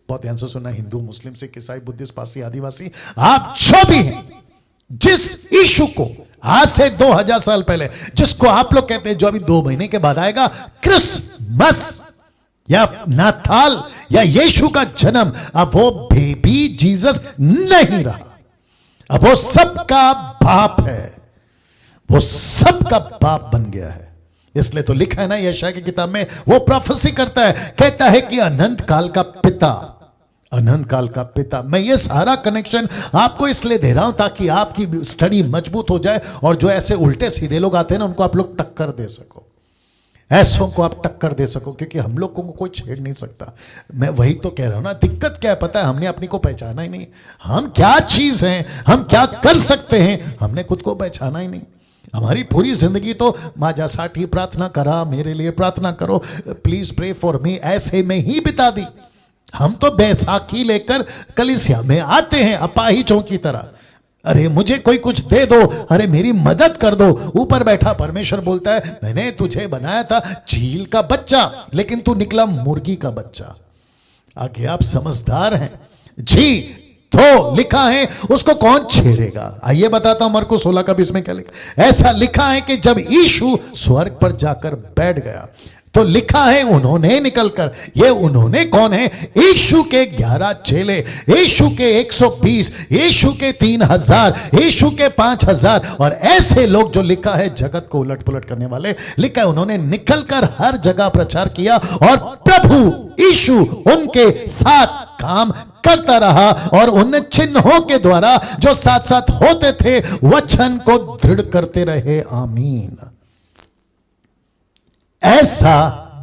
S1: बहुत ध्यान से सुनना, हिंदू, मुस्लिम, सिख, ईसाई, बुद्धिस्ट, पारसी, आदिवासी, आप जो भी हैं, जिस यीशु को आज से 2000 साल पहले, जिसको आप लोग कहते हैं, जो अभी 2 महीने के बाद आएगा, क्रिसमस या नाताल या यीशु का जन्म, अब वो बेबी जीसस नहीं रहा, अब वो सबका बाप है, वो सबका बाप बन गया है। इसलिए तो लिखा है ना यशायाह की किताब में, वो प्रोफेसी करता है, कहता है कि अनंत काल का पिता, अनंत काल का पिता। मैं ये सारा कनेक्शन आपको इसलिए दे रहा हूं ताकि आपकी स्टडी मजबूत हो जाए, और जो ऐसे उल्टे सीधे लोग आते हैं ना, उनको आप लोग टक्कर दे सको, ऐसों को आप टक्कर दे सको, क्योंकि हम लोग को कोई छेड़ नहीं सकता। मैं वही तो कह रहा हूं ना, दिक्कत क्या है पता है? हमने अपनी को पहचाना ही नहीं, हम क्या चीज हैं, हम क्या कर सकते हैं, हमने खुद को पहचाना ही नहीं। हमारी पूरी जिंदगी तो माँ जासाठी प्रार्थना करा, मेरे लिए प्रार्थना करो, प्लीज प्रे फॉर मी, ऐसे में ही बिता दी। हम तो बैसाखी लेकर कलीसिया में आते हैं अपाहिजों की तरह, अरे मुझे कोई कुछ दे दो, अरे मेरी मदद कर दो। ऊपर बैठा परमेश्वर बोलता है, मैंने तुझे बनाया था चील का बच्चा, लेकिन तू निकला मुर्गी का बच्चा। आगे आप समझदार हैं जी। तो लिखा है उसको कौन छेड़ेगा? आइए बताता हूं, मरकुस 16:20 में क्या लिखा। ऐसा लिखा है कि जब यीशु स्वर्ग पर जाकर बैठ गया, तो लिखा है उन्होंने निकलकर, ये उन्होंने कौन है? यीशु के 11 चेले, यीशु के 120, यीशु के 3000, यीशु के 5000, और ऐसे लोग जो लिखा है जगत को उलट पुलट करने वाले। लिखा है उन्होंने निकलकर हर जगह प्रचार किया, और प्रभु यीशु उनके साथ काम करता रहा, और उन चिन्हों के द्वारा जो साथ साथ होते थे, वचन को दृढ़ करते रहे। आमीन। ऐसा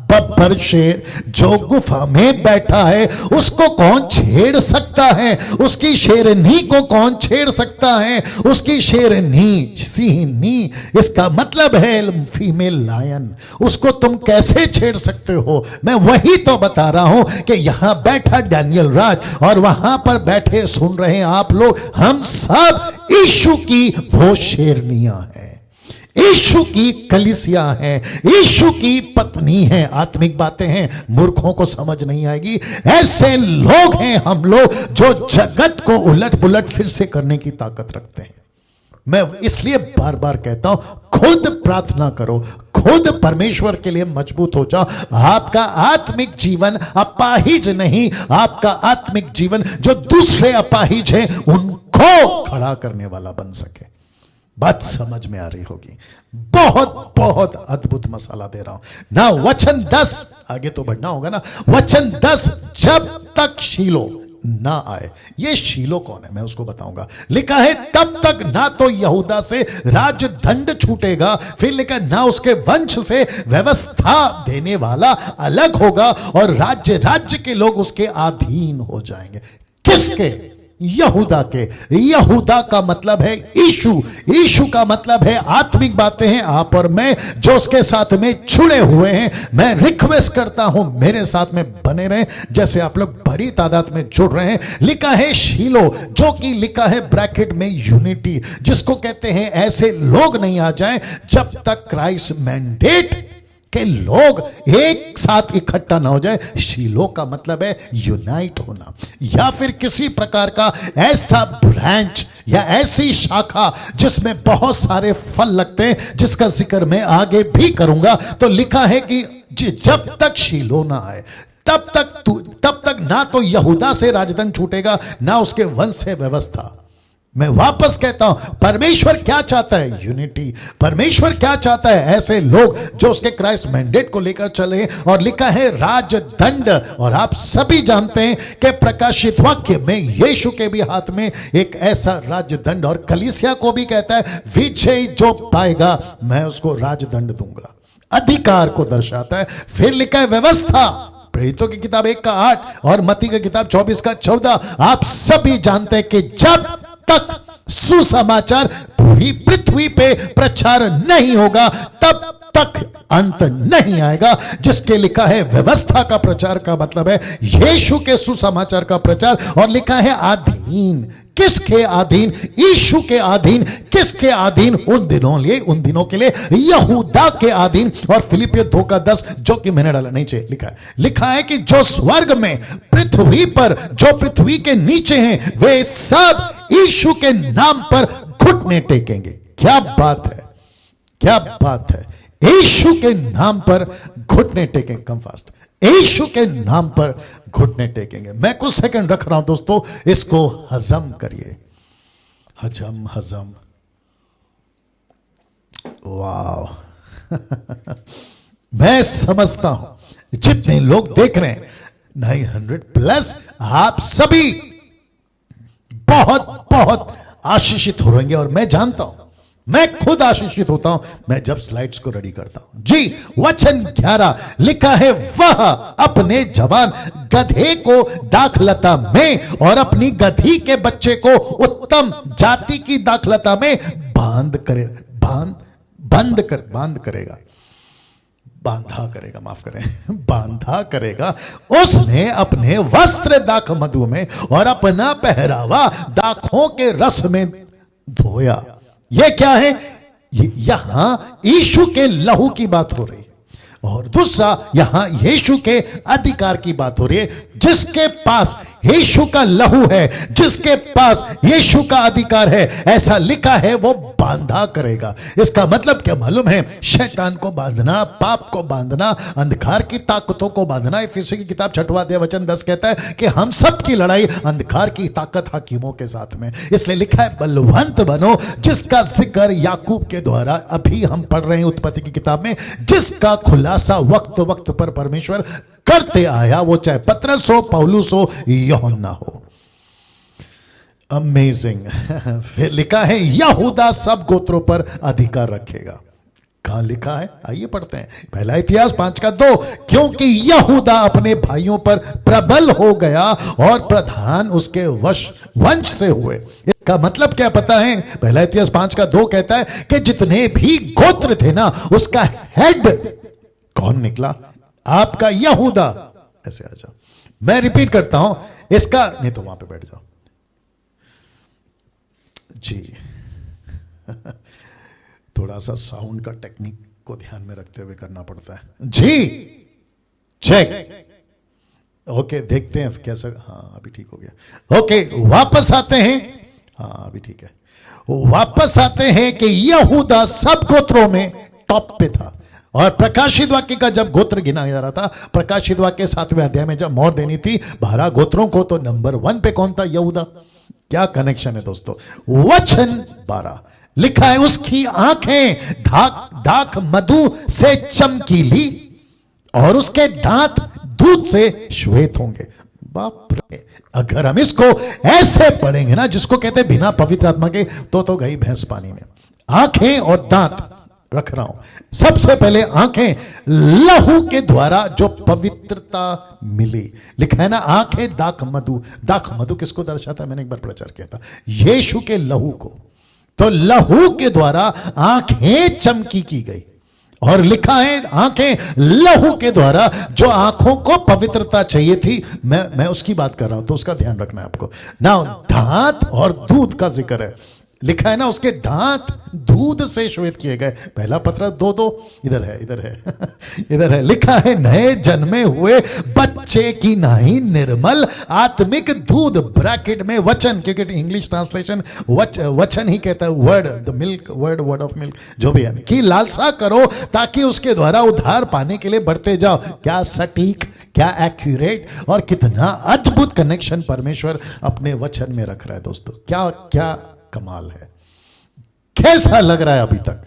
S1: बब्बर शेर जो गुफा में बैठा है उसको कौन छेड़ सकता है, उसकी शेरनी को कौन छेड़ सकता है, उसकी शेरनी सिंहनी, इसका मतलब है फीमेल लायन, उसको तुम कैसे छेड़ सकते हो। मैं वही तो बता रहा हूं कि यहां बैठा डैनियल राज और वहां पर बैठे सुन रहे हैं आप लोग, हम सब यीशु की वो शेरनियां हैं, यीशु की कलीसिया है, यीशु की पत्नी है। आत्मिक बातें हैं, मूर्खों को समझ नहीं आएगी। ऐसे लोग हैं हम लोग जो जगत को उलट पुलट फिर से करने की ताकत रखते हैं। मैं इसलिए बार बार कहता हूं, खुद प्रार्थना करो, खुद परमेश्वर के लिए मजबूत हो जाओ। आपका आत्मिक जीवन अपाहिज नहीं, आपका आत्मिक जीवन जो दूसरे अपाहिज हैं उनको खड़ा करने वाला बन सके। बात समझ में आ रही होगी। बहुत बहुत अद्भुत मसाला दे रहा हूं ना। वचन 10, आगे तो बढ़ना होगा ना। वचन 10, जब तक शीलो ना आए। ये शीलो कौन है मैं उसको बताऊंगा। लिखा है तब तक ना तो यहूदा से राजदंड छूटेगा, फिर लिखा ना उसके वंश से व्यवस्था देने वाला अलग होगा, और राज्य राज्य के लोग उसके अधीन हो जाएंगे। किसके? यहूदा के। यहूदा का मतलब है यीशु, यीशु का मतलब है आत्मिक बातें हैं आप और मैं जो उसके साथ में जुड़े हुए हैं। मैं रिक्वेस्ट करता हूं मेरे साथ में बने रहें, जैसे आप लोग बड़ी तादाद में जुड़ रहे हैं। लिखा है शीलो, जो कि लिखा है ब्रैकेट में यूनिटी, जिसको कहते हैं ऐसे लोग नहीं आ जाएं जब तक क्राइस्ट मैंडेट के लोग एक साथ इकट्ठा ना हो जाए। शीलो का मतलब है यूनाइट होना, या फिर किसी प्रकार का ऐसा ब्रांच या ऐसी शाखा जिसमें बहुत सारे फल लगते हैं, जिसका जिक्र मैं आगे भी करूंगा। तो लिखा है कि जब तक शीलो ना आए तब तक ना तो यहूदा से राजदंड छूटेगा, ना उसके वंश से व्यवस्था। मैं वापस कहता हूं, परमेश्वर क्या चाहता है? यूनिटी। परमेश्वर क्या चाहता है? ऐसे लोग जो उसके क्राइस्ट मैंडेट को लेकर चले। और लिखा है राजदंड, और आप सभी जानते हैं कि प्रकाशित वाक्य में यीशु के भी हाथ में एक ऐसा राजदंड, और कलीसिया को भी कहता है विजय जो पाएगा मैं उसको राजदंड दूंगा। अधिकार को दर्शाता है। फिर लिखा है व्यवस्था, प्रेरितों की किताब 1 का 8 और मत्ती की किताब 24 का 14। आप सभी जानते हैं कि जब तक सुसमाचार पूरी पृथ्वी पे प्रचार नहीं होगा तब तक अंत नहीं आएगा। जिसके लिखा है व्यवस्था का प्रचार का मतलब है यीशु के सुसमाचार का प्रचार। और लिखा है अधीन, किसके अधीन? यीशु के अधीन। किसके अधीन? उन दिनों के लिए यहूदा के अधीन। और फिलिपियों 2 का 10 जो कि मैंने डाला नीचे लिखा है कि जो स्वर्ग में, पृथ्वी पर, जो पृथ्वी के नीचे हैं, वे सब यीशु के नाम पर घुटने टेकेंगे। क्या बात है, क्या बात है। यीशु के नाम पर घुटने टेकेंगे। Come fast. यीशु के नाम पर घुटने टेकेंगे। मैं कुछ सेकंड रख रहा हूं दोस्तों, इसको हजम करिए। हजम। वाह मैं समझता हूं जितने लोग देख रहे हैं 900 प्लस, आप सभी बहुत बहुत आशीषित हो रहेंगे। और मैं जानता हूं, मैं खुद आशीषित होता हूं मैं जब स्लाइड्स को रेडी करता हूं। जी, वचन 11 लिखा है वह अपने जवान गधे को दाखलता में और अपनी गधी के बच्चे को उत्तम जाति की दाखलता में बांधा करेगा। उसने अपने वस्त्र दाख मधु में और अपना पहरावा दाखों के रस में धोया। ये क्या है? यहां यीशु के लहू की बात हो रही है, और दूसरा यहां यीशु के अधिकार की बात हो रही है। जिसके पास यीशु का लहू है, जिसके पास यीशु का अधिकार है, ऐसा लिखा है वो बांधा करेगा। इसका मतलब क्या मालूम है? शैतान को बांधना, पाप को बांधना, अंधकार की ताकतों को बांधना। इफिसियों की किताब 6वां अध्याय वचन 10 कहता है कि हम सब की लड़ाई अंधकार की ताकत हाकिमों के साथ में। इसलिए लिखा है बलवंत बनो, जिसका जिक्र याकूब के द्वारा अभी हम पढ़ रहे हैं उत्पत्ति की किताब में, जिसका खुलासा वक्त वक्त पर परमेश्वर करते आया, वो चाहे पतरस हो, पौलुस हो, यूहन्ना हो। अमेजिंग। फिर लिखा है यहूदा सब गोत्रों पर अधिकार रखेगा। कहां लिखा है? आइए पढ़ते हैं। पहला इतिहास 5:2, क्योंकि यहूदा अपने भाइयों पर प्रबल हो गया और प्रधान उसके वंश से हुए। इसका मतलब क्या पता है? पहला इतिहास 5:2 कहता है कि जितने भी गोत्र थे ना, उसका हेड कौन निकला? आपका यहूदा। ऐसे आ जाओ, मैं रिपीट करता हूं इसका, नहीं तो वहां पे बैठ जाओ जी। थोड़ा सा साउंड का टेक्निक को ध्यान में रखते हुए करना पड़ता है जी। चेक, ओके, देखते हैं कैसा। हाँ अभी ठीक हो गया। ओके, वापस आते हैं। हाँ अभी ठीक है। वापस आते हैं कि यहूदा सब गोत्रों में टॉप पे था। और प्रकाशित वाक्य का जब गोत्र गिना जा रहा था, प्रकाशित वाक्य 7वें अध्याय में जब मोहर देनी थी 12 गोत्रों को, तो नंबर 1 पे कौन था? यहूदा। क्या कनेक्शन है दोस्तों? वचन 12 लिखा है, उसकी आंखें दाख मधु से चमकीली और उसके दांत दूध से श्वेत होंगे। बाप रे, अगर हम इसको ऐसे पढ़ेंगे ना, जिसको कहते हैं बिना पवित्र आत्मा के, तो गई भैंस पानी में। आंखें और दांत रख रहा हूं। सबसे पहले आंखें, लहू के द्वारा जो पवित्रता मिली। लिखा है ना, आंखें दाख मधु। दाख मधु किसको दर्शाता है? मैंने एक बार प्रचार किया था, यीशु के लहू को। तो लहू के द्वारा आंखें चमकी की गई। और लिखा है आंखें लहू के द्वारा, जो आंखों को पवित्रता चाहिए थी, मैं उसकी बात कर रहा हूं, तो उसका ध्यान रखना है आपको ना। दांत और दूध का जिक्र है। लिखा है ना, उसके दांत दूध से श्वेत किए गए। पहला पत्र 2:2, इधर है इधर है। लिखा है, नए जन्मे हुए बच्चे की नहीं निर्मल आत्मिक दूध, ब्रैकेट में वचन, क्योंकि इंग्लिश ट्रांसलेशन वचन ही कहता है, word, the milk, word of milk, जो भी है, कि लालसा करो ताकि उसके द्वारा उद्धार पाने के लिए बढ़ते जाओ। क्या सटीक, क्या एक्यूरेट और कितना अद्भुत कनेक्शन परमेश्वर अपने वचन में रख रहा है दोस्तों। क्या क्या कमाल है। कैसा लग रहा है अभी तक?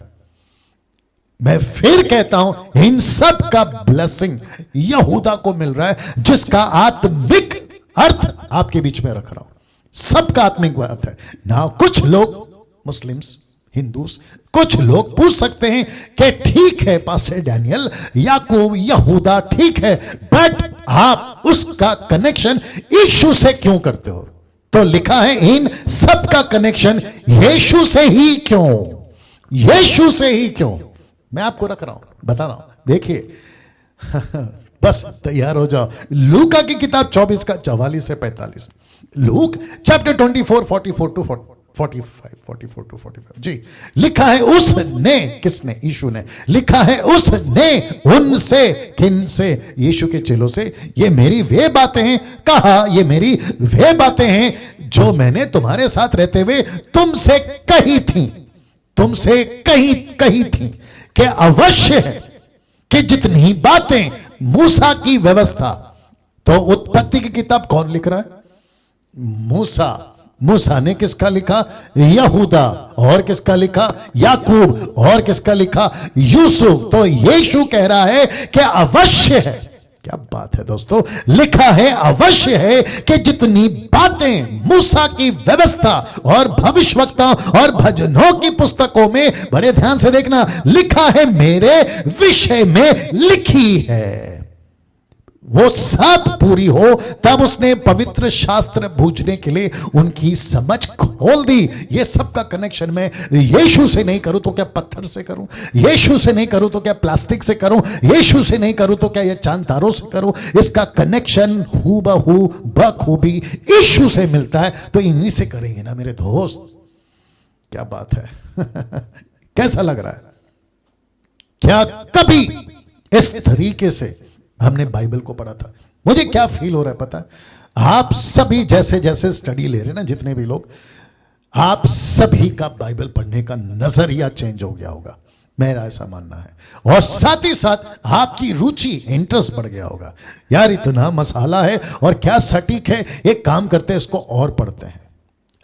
S1: मैं फिर कहता हूं, इन सब का ब्लेसिंग यहूदा को मिल रहा है, जिसका आत्मिक अर्थ आपके बीच में रख रहा हूं। सबका आत्मिक अर्थ है ना। कुछ लोग मुस्लिम्स, हिंदूस, कुछ लोग पूछ सकते हैं कि ठीक है पास्टर डैनियल, याकूब, यहूदा ठीक है, बट आप उसका कनेक्शन यीशु से क्यों करते हो? तो लिखा है, इन सब का कनेक्शन यीशु से ही क्यों? यीशु से ही क्यों? मैं आपको रख रहा हूं, बता रहा हूं। देखिए बस तैयार हो जाओ। लूका की किताब 24 का 44 से 45। लूक चैप्टर 24 44 टू 45 जी। लिखा है, उसने, किसने? यीशु ने। लिखा है, उसने उनसे, किन से? यीशु के चेलों से, ये मेरी वे बातें हैं, कहा ये मेरी वे बातें हैं जो मैंने तुम्हारे साथ रहते हुए तुमसे कही थी, तुमसे कही थी, कि अवश्य है कि जितनी बातें मूसा की व्यवस्था। तो उत्पत्ति की किताब कौन लिख रहा है? मूसा ने किसका लिखा? यहूदा। और किसका लिखा? याकूब। और किसका लिखा? यूसुफ। तो यीशु कह रहा है कि अवश्य है। क्या बात है दोस्तों! लिखा है, अवश्य है कि जितनी बातें मूसा की व्यवस्था और भविष्यवक्ता और भजनों की पुस्तकों में, बड़े ध्यान से देखना, लिखा है मेरे विषय में लिखी है, वो सब पूरी हो, तब उसने पवित्र शास्त्र बूझने के लिए उनकी समझ खोल दी। ये सब का कनेक्शन मैं यीशु से नहीं करूं तो क्या पत्थर से करूं? यीशु से नहीं करूं तो क्या प्लास्टिक से करूं? यीशु से नहीं करूं तो क्या ये चांद तारों से करूं? इसका कनेक्शन हूबहू बखूबी यीशु से मिलता है, तो इन्हीं से करेंगे ना मेरे दोस्त। क्या बात है कैसा लग रहा है? क्या कभी इस तरीके से हमने बाइबल को पढ़ा था? मुझे क्या फील हो रहा है पता है? आप सभी जैसे जैसे स्टडी ले रहे हैं ना, जितने भी लोग, आप सभी का बाइबल पढ़ने का नजरिया चेंज हो गया होगा, मेरा ऐसा मानना है। और साथ ही साथ आपकी रुचि, इंटरेस्ट बढ़ गया होगा। यार इतना मसाला है और क्या सटीक है, एक काम करते हैं इसको और पढ़ते हैं,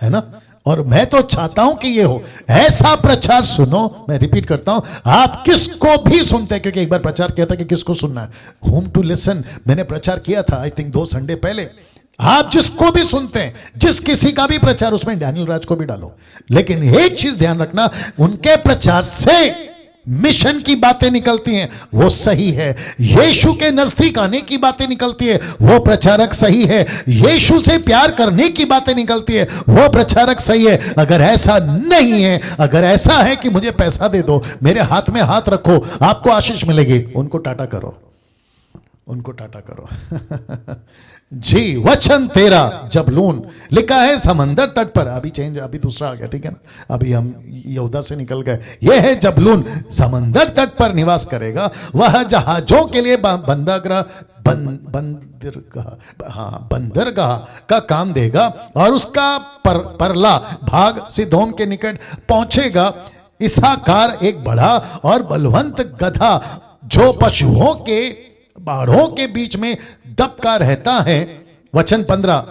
S1: है ना। और मैं तो चाहता हूं कि ये हो, ऐसा प्रचार सुनो। मैं रिपीट करता हूं, आप किसको भी सुनते हैं, क्योंकि एक बार प्रचार किया था कि किसको सुनना है, होम टू लिसन, मैंने प्रचार किया था आई थिंक 2 संडे पहले। आप जिसको भी सुनते हैं, जिस किसी का भी प्रचार, उसमें डैनियल राज को भी डालो, लेकिन एक चीज ध्यान रखना, उनके प्रचार से मिशन की बातें निकलती हैं वो सही है, यीशु के नजदीक आने की बातें निकलती है वो प्रचारक सही है, यीशु से प्यार करने की बातें निकलती है वो प्रचारक सही है। अगर ऐसा नहीं है, अगर ऐसा है कि मुझे पैसा दे दो, मेरे हाथ में हाथ रखो, आपको आशीष मिलेगी, उनको टाटा करो, उनको टाटा करो। जी, वचन 13 जबलून लिखा है समंदर तट पर, अभी दूसरा आ गया, ठीक है ना, अभी हम यहूदा से निकल गए। यह है जबलून, समंदर तट पर निवास करेगा, वह जहाजों के लिए बंदरगाह बंदरगाह का काम देगा और उसका परला भाग सिदोम के निकट पहुंचेगा। इसाकार एक बड़ा और बलवंत गधा जो पशुओं के बाड़ों के बीच में दबका रहता है। वचन 15,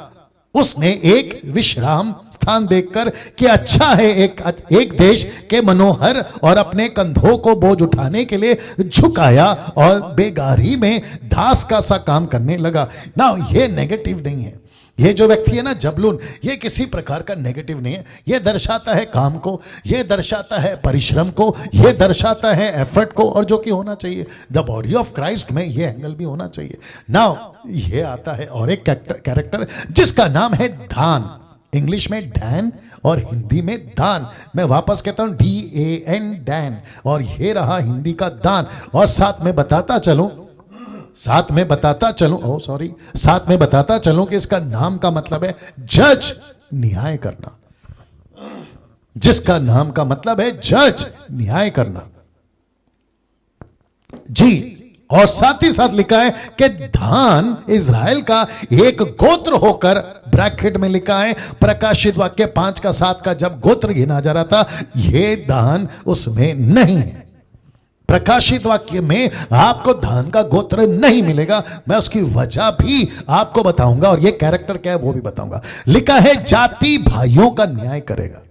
S1: उसने एक विश्राम स्थान देखकर कि अच्छा है, एक देश के मनोहर और अपने कंधों को बोझ उठाने के लिए झुकाया और बेगारी में दास का सा काम करने लगा। ना ये नेगेटिव नहीं है, ये जो व्यक्ति है ना जबलून, ये किसी प्रकार का नेगेटिव नहीं है, ये दर्शाता है काम को, ये दर्शाता है परिश्रम को, ये दर्शाता है एफर्ट को, और जो कि होना चाहिए द बॉडी ऑफ क्राइस्ट में ये एंगल भी होना चाहिए। नाउ ये आता है और एक कैरेक्टर जिसका नाम है दान, इंग्लिश में डैन और हिंदी में दान। मैं वापस कहता हूं DAN, डैन, और ये रहा हिंदी का दान। और साथ में बताता चलूं कि इसका नाम का मतलब है जज, न्याय करना, जिसका नाम का मतलब है जज, न्याय करना। जी, और साथ ही साथ लिखा है कि दान इज़राइल का एक गोत्र होकर, ब्रैकेट में लिखा है प्रकाशित वाक्य 5 का 7 का, जब गोत्र गिना जा रहा था, ये दान उसमें नहीं है। प्रकाशित वाक्य में आपको दान का गोत्र नहीं मिलेगा, मैं उसकी वजह भी आपको बताऊंगा और ये कैरेक्टर क्या है वो भी बताऊंगा। लिखा है जाति भाइयों का न्याय करेगा,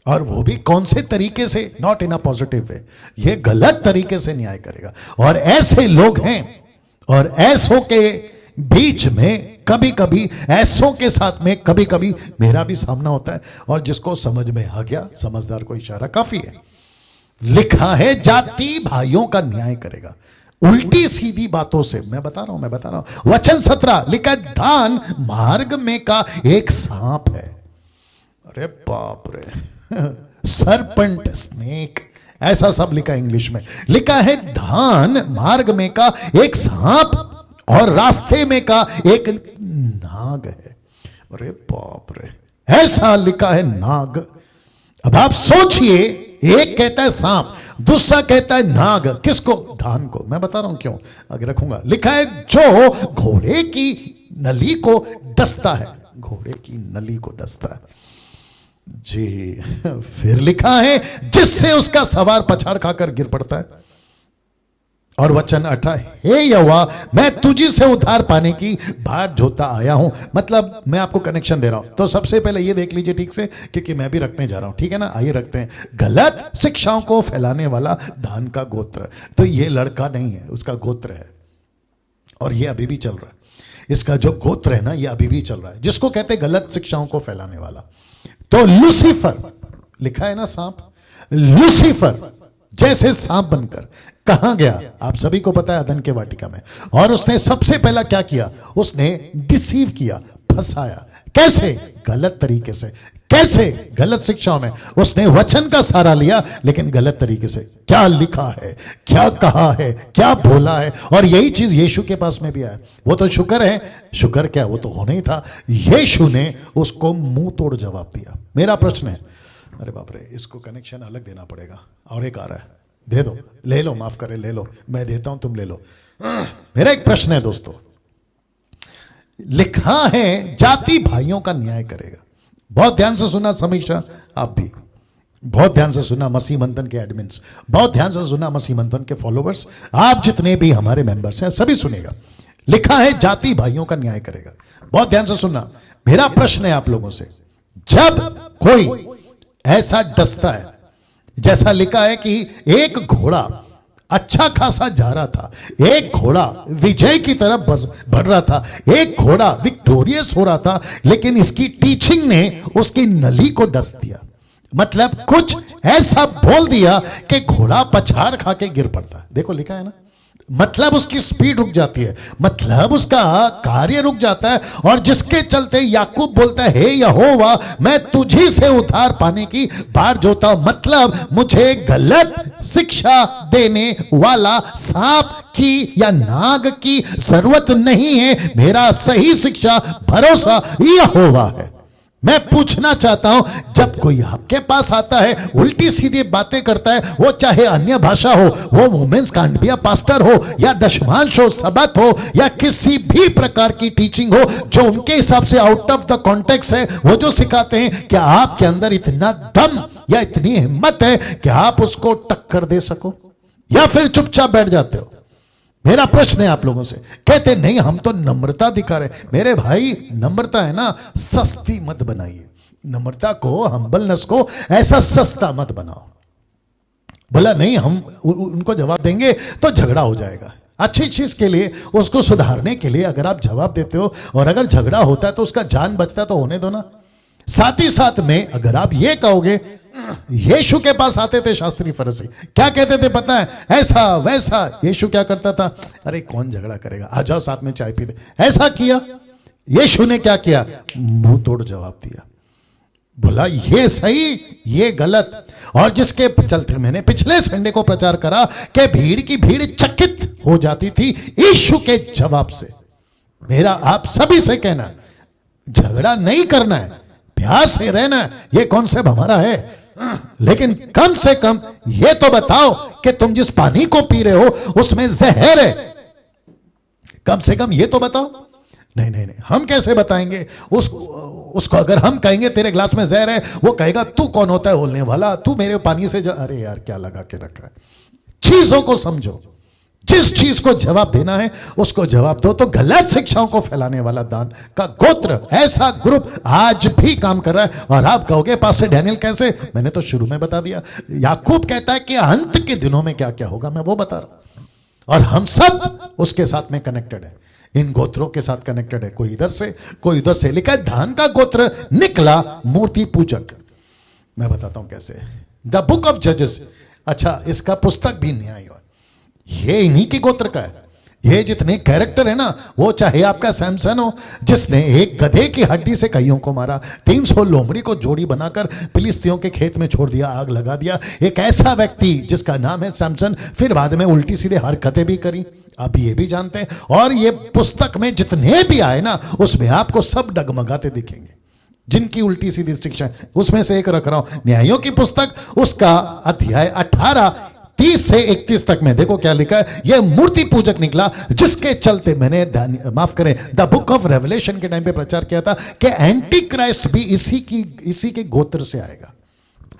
S1: और वो भी कौन से तरीके से, not in a positive way, ये गलत तरीके से न्याय करेगा। और ऐसे लोग हैं, और ऐसों के बीच में कभी कभी, ऐसों के साथ में कभी कभी मेरा भी सामना होता है, और जिसको समझ में आ गया, समझदार को इशारा काफी है। लिखा है जाति भाइयों का न्याय करेगा, उल्टी सीधी बातों से, मैं बता रहा हूं। वचन 17 लिखा, दान मार्ग में का एक सांप है। अरे बाप रे, सरपेंट, स्नेक, ऐसा सब लिखा इंग्लिश में। लिखा है दान मार्ग में का एक सांप और रास्ते में का एक नाग है। अरे बाप रे, ऐसा लिखा है नाग। अब आप सोचिए, एक कहता है सांप, दूसरा कहता है नाग, किसको? दान को। मैं बता रहा हूं क्यों, आगे रखूंगा। लिखा है जो घोड़े की नली को डसता है, घोड़े की नली को डसता है। जी, फिर लिखा है जिससे उसका सवार पछाड़ खाकर गिर पड़ता है। और वचन 18, हे यहोवा, मैं तुझी से उद्धार पाने की बाट जोता आया हूं। मतलब मैं आपको कनेक्शन दे रहा हूं, तो सबसे पहले ये देख लीजिए ठीक से, क्योंकि मैं भी रखने जा रहा हूं, ठीक है ना। आइए रखते हैं, गलत शिक्षाओं को फैलाने वाला दान का गोत्र। तो ये लड़का नहीं है, उसका गोत्र है, और ये अभी भी चल रहा है। इसका जो गोत्र है ना, ये अभी भी चल रहा है, जिसको कहते हैं गलत शिक्षाओं को फैलाने वाला। तो लूसीफर लिखा है ना, सांप, लूसीफर जैसे सांप बनकर कहां गया, आप सभी को पता है, अदन के वाटिका में। और उसने सबसे पहला क्या किया, उसने डिसीव किया, फंसाया। कैसे? गलत तरीके से। कैसे? गलत शिक्षाओं में। उसने वचन का सहारा लिया, लेकिन गलत तरीके से। क्या लिखा है, क्या कहा है, क्या बोला है, और यही चीज यीशु के पास में भी आया। वो तो शुक्र है, शुक्र क्या, वो तो होना ही था। यीशु ने उसको मुंह तोड़ जवाब दिया। मेरा प्रश्न है, अरे बाप रे, इसको कनेक्शन अलग देना पड़ेगा। और एक आ रहा है, दे दो, ले लो, माफ करे, ले लो, मैं देता हूं, तुम ले लो। मेरा एक प्रश्न है दोस्तों, लिखा है जाति भाइयों का न्याय करेगा। बहुत ध्यान से सुना समीक्षा, आप भी बहुत ध्यान से सुना, मसीह मंथन के एडमिन्स बहुत ध्यान से सुना, मसीह मंथन के फॉलोवर्स, आप जितने भी हमारे मेंबर्स हैं सभी सुनेगा। लिखा है जाति भाइयों का न्याय करेगा। बहुत ध्यान से सुनना। मेरा प्रश्न है आप लोगों से, जब कोई ऐसा डसता है, जैसा लिखा है कि एक घोड़ा अच्छा खासा जा रहा था, एक घोड़ा विजय की तरफ बढ़ रहा था, एक घोड़ा विक्टोरियस हो रहा था, लेकिन इसकी टीचिंग ने उसकी नली को डस दिया। मतलब कुछ ऐसा बोल दिया कि घोड़ा पछाड़ खा के गिर पड़ता है। देखो लिखा है ना, मतलब उसकी स्पीड रुक जाती है, मतलब उसका कार्य रुक जाता है। और जिसके चलते याकूब बोलता है, हे यहोवा मैं तुझी से उद्धार पाने की बाट जोता हूं। मतलब मुझे गलत शिक्षा देने वाला सांप की या नाग की जरूरत नहीं है, मेरा सही शिक्षा भरोसा यहोवा है। मैं पूछना चाहता हूं, जब कोई आपके पास आता है उल्टी सीधी बातें करता है, वो चाहे अन्य भाषा हो, वो women's can't be a pastor हो या दशमांश हो, सबत हो या किसी भी प्रकार की टीचिंग हो जो उनके हिसाब से आउट ऑफ द कॉन्टेक्स्ट है, वो जो सिखाते हैं, क्या आपके अंदर इतना दम या इतनी हिम्मत है कि आप उसको टक्कर दे सको, या फिर चुपचाप बैठ जाते हो? मेरा प्रश्न है आप लोगों से। कहते नहीं हम तो नम्रता दिखा रहे। मेरे भाई नम्रता है ना, सस्ती मत बनाइए नम्रता को, हम्बलनेस को ऐसा सस्ता मत बनाओ। बोला नहीं हम उनको जवाब देंगे तो झगड़ा हो जाएगा। अच्छी चीज के लिए, उसको सुधारने के लिए अगर आप जवाब देते हो और अगर झगड़ा होता है तो उसका जान बचता है तो होने दो ना। साथ ही साथ में अगर आप ये कहोगे, यीशु के पास आते थे शास्त्री फरीसी, क्या कहते थे पता है, ऐसा वैसा। यीशु क्या करता था, अरे कौन झगड़ा करेगा, आ जाओ साथ में चाय पीते। ऐसा किया। यीशु ने क्या किया, मुंह तोड़ जवाब दिया। बोला ये सही ये गलत। और जिसके चलते मैंने पिछले संडे को प्रचार करा कि भीड़ की भीड़ चकित हो जाती थी यीशु के जवाब से। मेरा आप सभी से कहना, झगड़ा नहीं करना है, प्यार से रहना है। ये कॉन्सेप्ट हमारा है, लेकिन कम से कम ये तो बताओ कि तुम जिस पानी को पी रहे हो उसमें जहर है। कम से कम ये तो बताओ। नहीं नहीं नहीं, हम कैसे बताएंगे उसको अगर हम कहेंगे तेरे ग्लास में जहर है, वो कहेगा तू कौन होता है बोलने वाला, तू मेरे पानी से अरे यार क्या लगा के रखा है। चीजों को समझो, जिस चीज को जवाब देना है उसको जवाब दो। तो गलत शिक्षाओं को फैलाने वाला दान का गोत्र, ऐसा ग्रुप आज भी काम कर रहा है। और आप कहोगे पास्टर डैनियल कैसे, मैंने तो शुरू में बता दिया। याकूब कहता है कि अंत के दिनों में क्या क्या होगा, मैं वो बता रहा हूं। और हम सब उसके साथ में कनेक्टेड है, इन गोत्रों के साथ कनेक्टेड है। कोई इधर से कोई उधर से। लिखा है धान का गोत्र निकला मूर्ति पूजक। मैं बताता हूं कैसे। द बुक ऑफ जजेस, अच्छा इसका पुस्तक भी न्याय, ये इन्हीं के गोत्र का है। ये जितने कैरेक्टर है ना, वो चाहे आपका सैमसन हो जिसने एक गधे की हड्डी से कईयों को मारा, 300 लोमड़ी को जोड़ी बनाकर फिलिस्तियों के खेत में छोड़ दिया, आग लगा दिया। एक ऐसा व्यक्ति जिसका नाम है सैमसन, फिर बाद में उल्टी सीधे हरकतें भी करी, आप ये भी जानते हैं। और ये पुस्तक में जितने भी आए ना, उसमें आपको सब डगमगाते दिखेंगे जिनकी उल्टी सीधी शिक्षा। उसमें से एक रख रहा हूं, न्यायों की पुस्तक, उसका अध्याय 18 30 से 31 तक में देखो क्या लिखा है। यह मूर्ति पूजक निकला, जिसके चलते मैंने माफ करें द बुक ऑफ रेवलेशन के टाइम पे प्रचार किया था कि एंटी क्राइस्ट भी इसी के गोत्र से आएगा।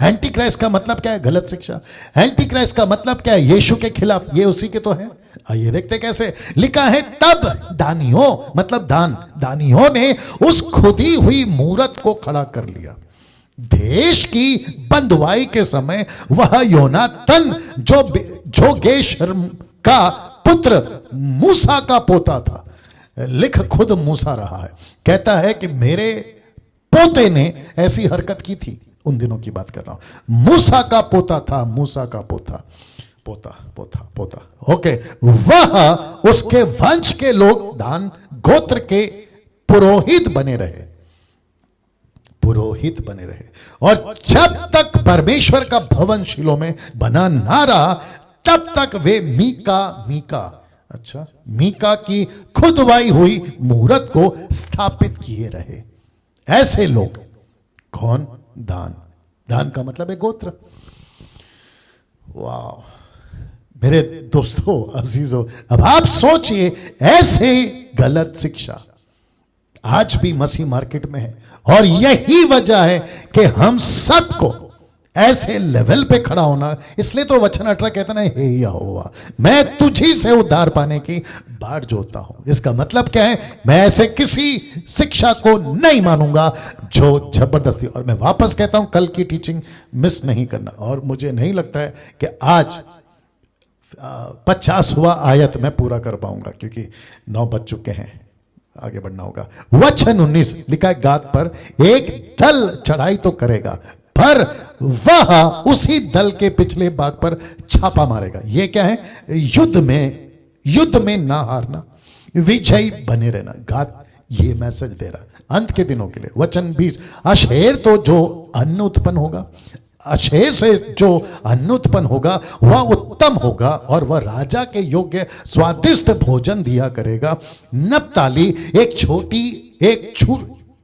S1: एंटी क्राइस्ट का मतलब क्या है, गलत शिक्षा। एंटी क्राइस्ट का मतलब क्या है, यीशु के खिलाफ। ये उसी के तो है। आइए देखते कैसे लिखा है। तब दानियों मतलब दानियों ने उस खुदी हुई मूरत को खड़ा कर लिया। देश की बंधुआई के समय वह योनातन जो गेशर्म का पुत्र मूसा का पोता था, लिख खुद मूसा रहा है, कहता है कि मेरे पोते ने ऐसी हरकत की थी। उन दिनों की बात कर रहा हूं। मूसा का पोता था, मूसा का पोता ओके। वह उसके वंश के लोग दान गोत्र के पुरोहित बने रहे। और जब तक परमेश्वर का भवन शिलो में बना ना रहा, तब तक वे मीका की खुदवाई हुई मूरत को स्थापित किए रहे। ऐसे लोग कौन, दान का मतलब है गोत्र। वाह मेरे दोस्तों अजीजों, अब आप सोचिए ऐसे गलत शिक्षा आज भी मसीह मार्केट में है। और यही वजह है कि हम सबको ऐसे लेवल पे खड़ा होना। इसलिए तो वचन 18 कहता ना, हे यहोवा मैं तुझी से उद्धार पाने की बाट जोता हूं। इसका मतलब क्या है, मैं ऐसे किसी शिक्षा को नहीं मानूंगा जो जबरदस्ती। और मैं वापस कहता हूं, कल की टीचिंग मिस नहीं करना। और मुझे नहीं लगता है कि आज 50वां आयत मैं पूरा कर पाऊंगा, क्योंकि 9 बज चुके हैं, आगे बढ़ना होगा। वचन 19 लिखा है, गाद पर एक दल चढ़ाई तो करेगा पर वह उसी दल के पिछले भाग पर छापा मारेगा। यह क्या है? युद्ध में ना हारना, विजयी बने रहना। गाद ये मैसेज दे रहा अंत के दिनों के लिए। वचन 20, अशेर तो जो अन्न उत्पन्न होगा, अशेर से जो अन्न उत्पन्न होगा वह उत्तम होगा और वह राजा के योग्य स्वादिष्ट भोजन दिया करेगा। नप्ताली एक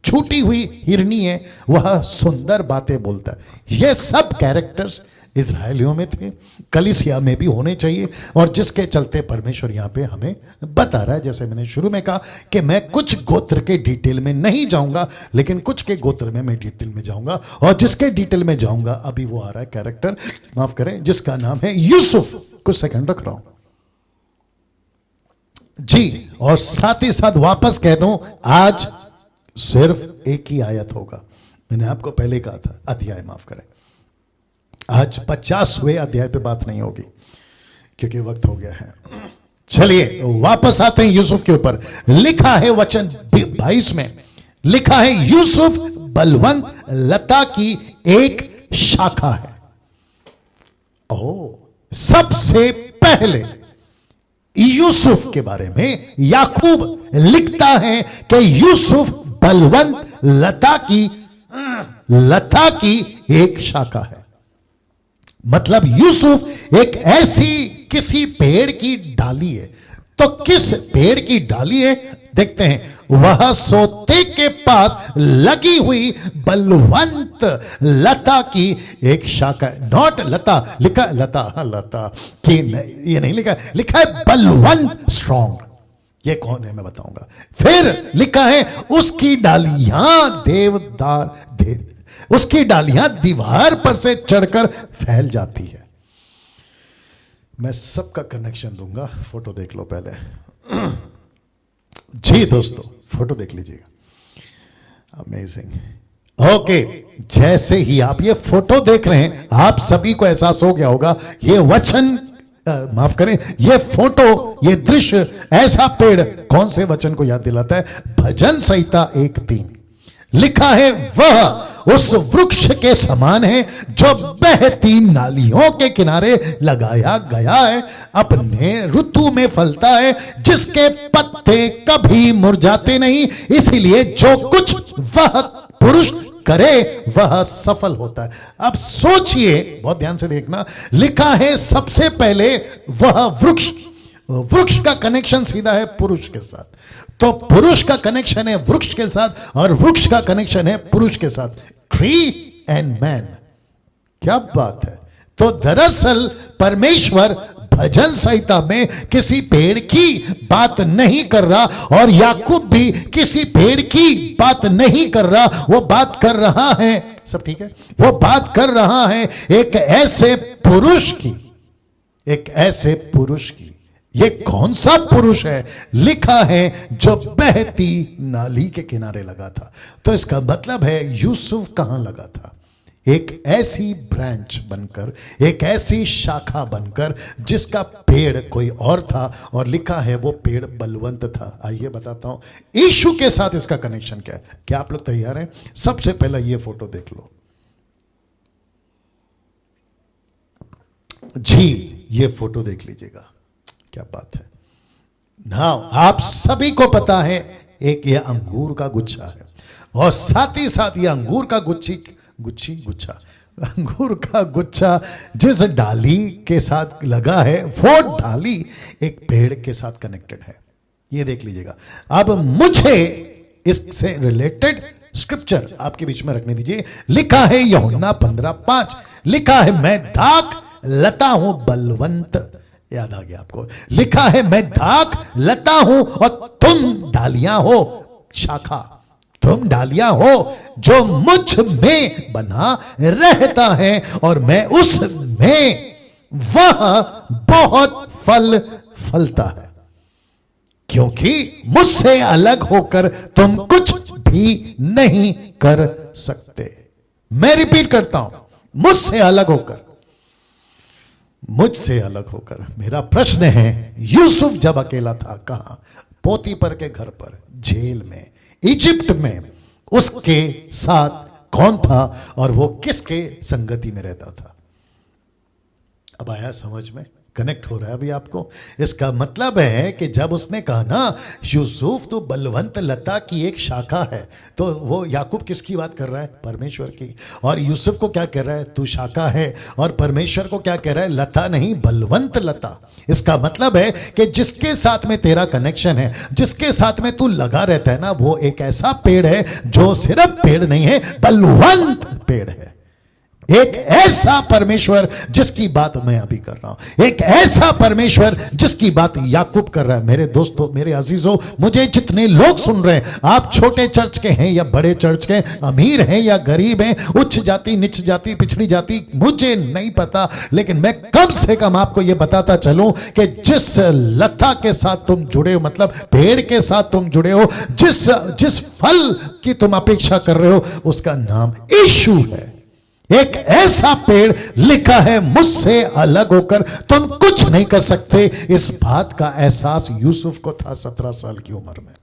S1: छूटी हुई हिरनी है, वह सुंदर बातें बोलता है। ये सब कैरेक्टर्स इजराइलियों में थे, कलीसिया में भी होने चाहिए, और जिसके चलते परमेश्वर यहां पे हमें बता रहा है। जैसे मैंने शुरू में कहा कि मैं कुछ गोत्र के डिटेल में नहीं जाऊंगा, लेकिन कुछ के गोत्र में मैं डिटेल में जाऊंगा, और जिसके डिटेल में जाऊंगा अभी वो आ रहा है कैरेक्टर, माफ करें, जिसका नाम है यूसुफ। कुछ सेकंड रख रहा हूं जी, और साथ ही साथ वापस कह दूं, आज सिर्फ एक ही आयत होगा। मैंने आपको पहले कहा था अध्याय, माफ करें, आज 50वें अध्याय पे बात नहीं होगी क्योंकि वक्त हो गया है। चलिए वापस आते हैं यूसुफ के ऊपर। लिखा है वचन 22 में, लिखा है यूसुफ बलवंत लता की एक शाखा है। सबसे पहले यूसुफ के बारे में याकूब लिखता है कि यूसुफ बलवंत लता की एक शाखा है। मतलब यूसुफ एक ऐसी किसी पेड़ की डाली है। तो किस पेड़ की डाली है? देखते हैं, वह सोते के पास लगी हुई बलवंत लता की एक शाखा। नॉट लता, लिखा लता की, ये नहीं लिखा, लिखा है बलवंत, स्ट्रॉन्ग। ये कौन है मैं बताऊंगा। फिर लिखा है उसकी डालियां उसकी डालियां दीवार पर से चढ़कर फैल जाती है। मैं सबका कनेक्शन दूंगा, फोटो देख लो पहले। जी दोस्तों, फोटो देख लीजिएगा, अमेजिंग। ओके, जैसे ही आप ये फोटो देख रहे हैं, आप सभी को एहसास हो गया होगा, ये वचन माफ करें, ये फोटो, ये दृश्य, ऐसा पेड़ कौन से वचन को याद दिलाता है? भजन संहिता 1:3 लिखा है, वह उस वृक्ष के समान है जो बहती नालियों के किनारे लगाया गया है, अपने ऋतु में फलता है, जिसके पत्ते कभी मुरझाते नहीं, इसीलिए जो कुछ वह पुरुष करे वह सफल होता है। अब सोचिए, बहुत ध्यान से देखना, लिखा है सबसे पहले वह वृक्ष का कनेक्शन सीधा है पुरुष के साथ। तो पुरुष का कनेक्शन है वृक्ष के साथ, और वृक्ष का कनेक्शन है पुरुष के साथ। ट्री एंड मैन, क्या बात है। तो दरअसल परमेश्वर भजन संहिता में किसी पेड़ की बात नहीं कर रहा, और याकूब भी किसी पेड़ की बात नहीं कर रहा। वो बात कर रहा है, सब ठीक है, वो बात कर रहा है एक ऐसे पुरुष की, एक ऐसे पुरुष की। ये कौन सा पुरुष है? लिखा है जो बहती नाली के किनारे लगा था। तो इसका मतलब है यूसुफ कहां लगा था? एक ऐसी ब्रांच बनकर, एक ऐसी शाखा बनकर जिसका पेड़ कोई और था, और लिखा है वो पेड़ बलवंत था। आइए बताता हूं यीशु के साथ इसका कनेक्शन क्या है। क्या आप लोग तैयार हैं? सबसे पहला ये फोटो देख लो जी, ये फोटो देख लीजिएगा, क्या बात है। नाउ आप सभी को पता है एक ये अंगूर का गुच्छा है, और साथ ही साथ ये अंगूर का गुच्छा अंगूर का गुच्छा जिस डाली के साथ लगा है, वो डाली एक पेड़ के साथ कनेक्टेड है। ये देख लीजिएगा। अब मुझे इससे रिलेटेड स्क्रिप्चर आपके बीच में रखने दीजिए। लिखा है यूहन्ना 15:5, लिखा है मैं दाख लता हूं बलवंत, याद आ गया आपको। लिखा है मैं दाख लता हूं और तुम डालियां हो, शाखा, तुम डालियां हो जो मुझ में बना रहता है और मैं उसमें, वह बहुत फल फलता है, क्योंकि मुझसे अलग होकर तुम कुछ भी नहीं कर सकते। मैं रिपीट करता हूं, मुझसे अलग होकर, मुझसे अलग होकर। मेरा प्रश्न है, यूसुफ जब अकेला था कहां? पोतीपर के घर पर, जेल में, इजिप्ट में। उसके साथ कौन था और वो किसके संगति में रहता था। अब आया समझ में, कनेक्ट हो रहा है अभी आपको। इसका मतलब है कि जब उसने कहा ना यूसुफ तो बलवंत लता की एक शाखा है, तो वो याकूब किसकी बात कर रहा है? परमेश्वर की। और यूसुफ को क्या कह रहा है? तू शाखा है। और परमेश्वर को क्या कह रहा है? लता नहीं, बलवंत लता। इसका मतलब है कि जिसके साथ में तेरा कनेक्शन है, जिसके साथ में तू लगा रहता है ना, वो एक ऐसा पेड़ है जो सिर्फ पेड़ नहीं है, बलवंत पेड़ है। एक ऐसा परमेश्वर जिसकी बात मैं अभी कर रहा हूं, एक ऐसा परमेश्वर जिसकी बात याकूब कर रहा है। मेरे दोस्तों, मेरे अजीजों, मुझे जितने लोग सुन रहे हैं, आप छोटे चर्च के हैं या बड़े चर्च के, अमीर हैं या गरीब हैं, उच्च जाति नीच जाति पिछड़ी जाति, मुझे नहीं पता, लेकिन मैं कम से कम आपको यह बताता चलूं कि जिस लता के साथ तुम जुड़े हो, मतलब पेड़ के साथ तुम जुड़े हो, जिस फल की तुम अपेक्षा कर रहे हो, उसका नाम यीशु है। एक ऐसा पेड़, लिखा है मुझसे अलग होकर तुम कुछ नहीं कर सकते। इस बात का एहसास यूसुफ को था 17 साल की उम्र में।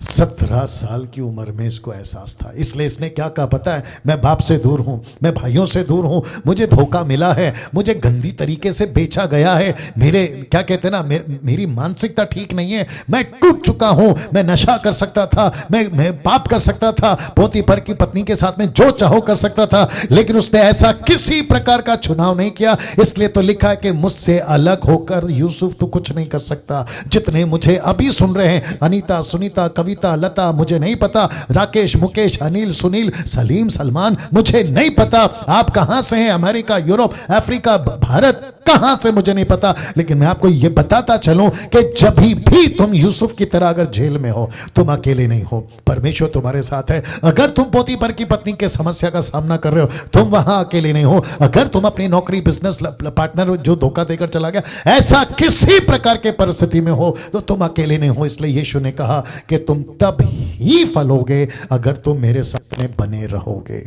S1: 17 साल की उम्र में इसको एहसास था। इसलिए इसने क्या कहा पता है? मैं बाप से दूर हूं, मैं भाइयों से दूर हूं, मुझे धोखा मिला है, मुझे गंदी तरीके से बेचा गया है, मेरे क्या कहते हैं ना, मेरी मानसिकता ठीक नहीं है, मैं टूट चुका हूं, मैं नशा कर सकता था, मैं पाप कर सकता था, पोतीफर की पत्नी के साथ में जो चाहो कर सकता था, लेकिन उसने ऐसा किसी प्रकार का चुनाव नहीं किया। इसलिए तो लिखा है कि मुझसे अलग होकर यूसुफ तो कुछ नहीं कर सकता। जितने मुझे अभी सुन रहे हैं, अनीता, सुनीता, कविता, लता, मुझे नहीं पता, राकेश, मुकेश, अनिल, सुनील, सलीम, सलमान, मुझे नहीं पता आप कहां से हैं, अमेरिका, यूरोप, अफ्रीका, भारत, कहां से मुझे नहीं पता, लेकिन मैं आपको यह बताता चलूं कि जब भी तुम यूसुफ की तरह अगर जेल में हो, तुम अकेले नहीं हो, परमेश्वर तुम्हारे साथ है। अगर तुम पोतीफर की पत्नी के समस्या का सामना कर रहे हो, तुम वहां अकेले नहीं हो। अगर तुम अपनी नौकरी, बिजनेस पार्टनर जो धोखा देकर चला गया, ऐसा किसी प्रकार के परिस्थिति में हो, तो तुम अकेले नहीं हो। इसलिए यीशु ने कहा कि तुम तब ही फलोगे अगर तुम मेरे साथ में बने रहोगे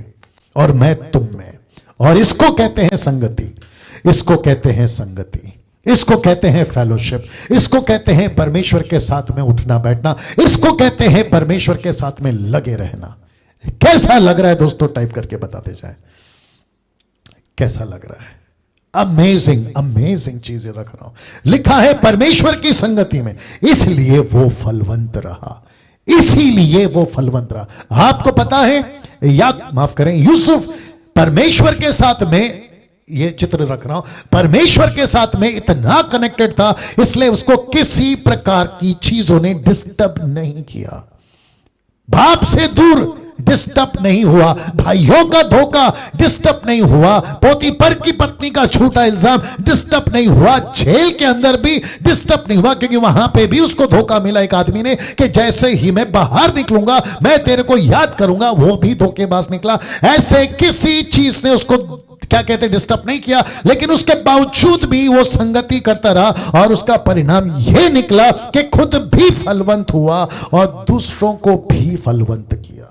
S1: और मैं तुम में। और इसको कहते हैं संगति, इसको कहते हैं संगति, इसको कहते हैं फेलोशिप, इसको कहते हैं परमेश्वर के साथ में उठना बैठना, इसको कहते हैं परमेश्वर के साथ में लगे रहना। कैसा लग रहा है दोस्तों? टाइप करके बताते जाए कैसा लग रहा है। अमेजिंग अमेजिंग चीजें रख रहा हूं। लिखा है परमेश्वर की संगति में, इसलिए वो फलवंत रहा, इसीलिए वो फलवंत रहा। आपको पता है, या माफ करें, यूसुफ परमेश्वर के साथ में, ये चित्र रख रहा हूं, परमेश्वर के साथ में इतना कनेक्टेड था, इसलिए उसको किसी प्रकार की चीजों ने डिस्टर्ब नहीं किया। बाप से दूर डिस्टर्ब नहीं हुआ, भाइयों का धोखा डिस्टर्ब नहीं हुआ, पोतीफर की पत्नी का झूठा इल्जाम डिस्टर्ब नहीं हुआ, जेल के अंदर भी डिस्टर्ब नहीं हुआ, क्योंकि वहां पे भी उसको धोखा मिला एक आदमी ने कि जैसे ही मैं बाहर निकलूंगा मैं तेरे को याद करूंगा। वो भी धोखेबाज निकला। ऐसे किसी चीज ने उसको क्या कहते डिस्टर्ब नहीं किया, लेकिन उसके बावजूद भी वो संगति करता रहा और उसका परिणाम यह निकला कि खुद भी फलवंत हुआ और दूसरों को भी फलवंत किया।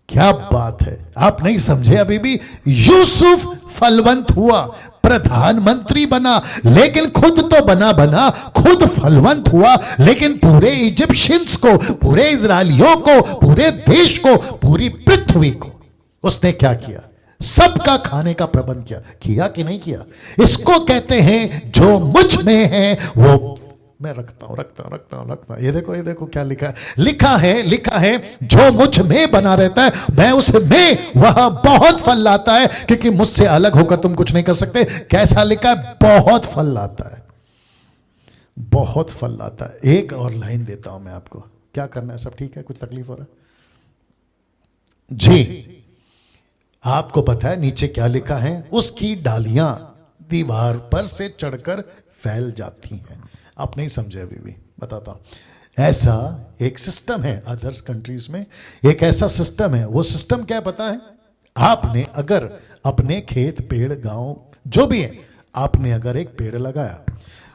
S1: क्या बात है, आप नहीं समझे अभी भी? यूसुफ फलवंत हुआ, प्रधानमंत्री बना, लेकिन खुद तो बना खुद फलवंत हुआ, लेकिन पूरे इजिप्शियंस को, पूरे इजरायलियों को, पूरे देश को, पूरी पृथ्वी को उसने क्या किया? सबका खाने का प्रबंध किया कि नहीं किया? इसको कहते हैं जो मुझ में है वो मैं रखता हूं। ये देखो क्या लिखा है जो मुझ में बना रहता है मैं उसमें वह बहुत फल लाता है, क्योंकि मुझसे अलग होकर तुम कुछ नहीं कर सकते। कैसा लिखा है? बहुत फल लाता है, बहुत फल लाता है। एक और लाइन देता हूं मैं आपको, क्या करना है? सब ठीक है? कुछ तकलीफ हो रहा है जी? आपको पता है नीचे क्या लिखा है? उसकी डालियां दीवार पर से चढ़कर फैल जाती हैं। आप नहीं समझे अभी भी, बताता हूं। ऐसा एक सिस्टम है अदर्स कंट्रीज में, एक ऐसा सिस्टम है। वो सिस्टम क्या पता है? आपने अगर अपने खेत, पेड़, गांव जो भी है, आपने अगर एक पेड़ लगाया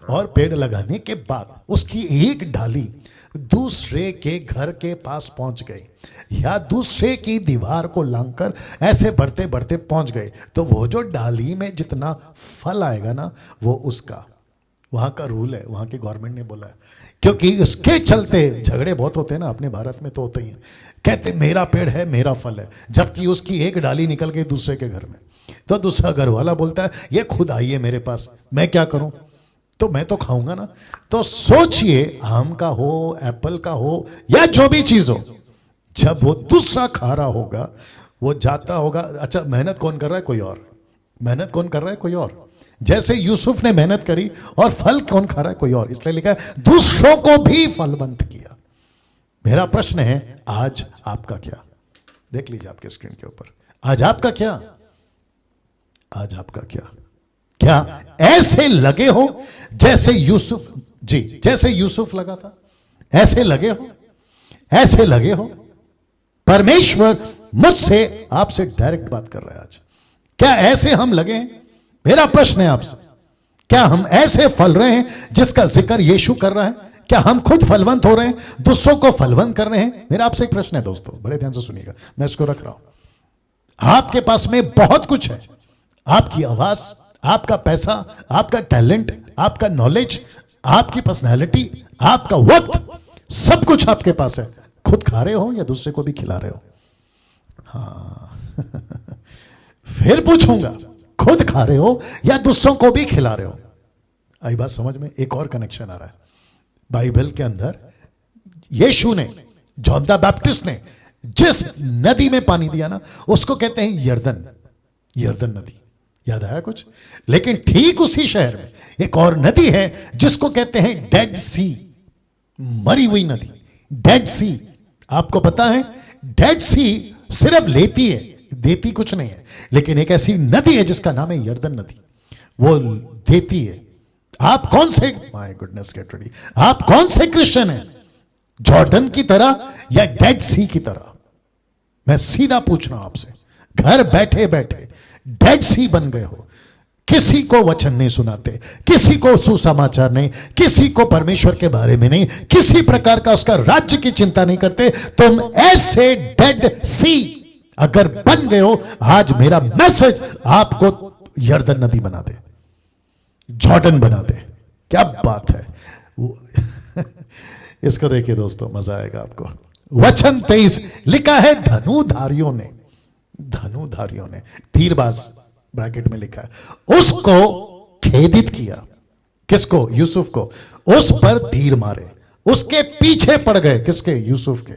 S1: और पेड़ लगाने के बाद उसकी एक डाली दूसरे के घर के पास पहुंच गई या दूसरे की दीवार को लांघकर ऐसे बढ़ते बढ़ते पहुंच गए, तो वो जो डाली में जितना फल आएगा ना, वो उसका, वहां का रूल है, वहां की गवर्नमेंट ने बोला है। क्योंकि इसके चलते झगड़े बहुत होते हैं ना, अपने भारत में तो होते ही हैं, कहते मेरा पेड़ है, मेरा फल है, जबकि उसकी एक डाली निकल गई दूसरे के घर में। तो दूसरा घर वाला बोलता है ये खुद आई है मेरे पास, मैं क्या करूं, तो मैं तो खाऊंगा ना। तो सोचिए, आम का हो, एप्पल का हो, या जो भी चीज हो, जब वो दूसरा खा रहा होगा, वो जाता होगा, अच्छा मेहनत कौन कर रहा है, कोई और, मेहनत कौन कर रहा है, कोई और। जैसे यूसुफ ने मेहनत करी और फल कौन खा रहा है, कोई और। इसलिए लिखा है दूसरों को भी फलवंत किया। मेरा प्रश्न है, आज आपका क्या? देख लीजिए आपके स्क्रीन के ऊपर, आज आपका क्या, आज आपका क्या? क्या ऐसे लगे हो जैसे यूसुफ, जी जैसे यूसुफ लगा था, ऐसे लगे हो, ऐसे लगे हो? परमेश्वर मुझसे, आपसे डायरेक्ट बात कर रहा है आज। क्या ऐसे हम लगे हैं? मेरा प्रश्न है आपसे, क्या हम ऐसे फल रहे हैं जिसका जिक्र यीशु कर रहा है? क्या हम खुद फलवंत हो रहे हैं, दूसरों को फलवंत कर रहे हैं? मेरा आपसे एक प्रश्न है दोस्तों, बड़े ध्यान से सुनिएगा, मैं इसको रख रहा हूं। आपके पास में बहुत कुछ है, आपकी आवाज, आपका पैसा, आपका टैलेंट, आपका नॉलेज, आपकी पर्सनैलिटी, आपका वक्त, सब कुछ आपके पास है। खुद खा रहे हो या दूसरे को भी खिला रहे हो? हाँ फिर पूछूंगा, खुद खा रहे हो या दूसरों को भी खिला रहे हो? आई बात समझ में? एक और कनेक्शन आ रहा है। बाइबल के अंदर यीशु ने, जॉन द बैप्टिस्ट ने जिस नदी में पानी दिया ना, उसको कहते हैं यरदन, यरदन नदी। याद आया कुछ? लेकिन ठीक उसी शहर में एक और नदी है जिसको कहते हैं डेड सी, मरी हुई नदी, डेड सी। आपको पता है डेड सी सिर्फ लेती है, देती कुछ नहीं है, लेकिन एक ऐसी नदी है जिसका नाम है यरदन नदी, वो देती है। आप कौन से, माय गुडनेस गेट रेडी, आप कौन से क्रिश्चियन हैं, जॉर्डन की तरह या डेड सी की तरह? मैं सीधा पूछ रहा हूं आपसे, घर बैठे बैठे डेड सी बन गए हो, किसी को वचन नहीं सुनाते, किसी को सुसमाचार नहीं, किसी को परमेश्वर के बारे में नहीं, किसी प्रकार का उसका राज्य की चिंता नहीं करते। तुम ऐसे डेड सी अगर बन गए हो, आज मेरा मैसेज आपको यरदन नदी बना दे, जॉर्डन बना दे। क्या बात है इसको देखिए दोस्तों, मजा आएगा आपको। वचन 23 लिखा है, धनुधारियों ने, धनुधारियों ने, तीरबाज ब्रैकेट में लिखा है, उसको खेदित किया। किसको? यूसुफ को। उस पर तीर मारे, उसके पीछे पड़ गए। किसके? यूसुफ के।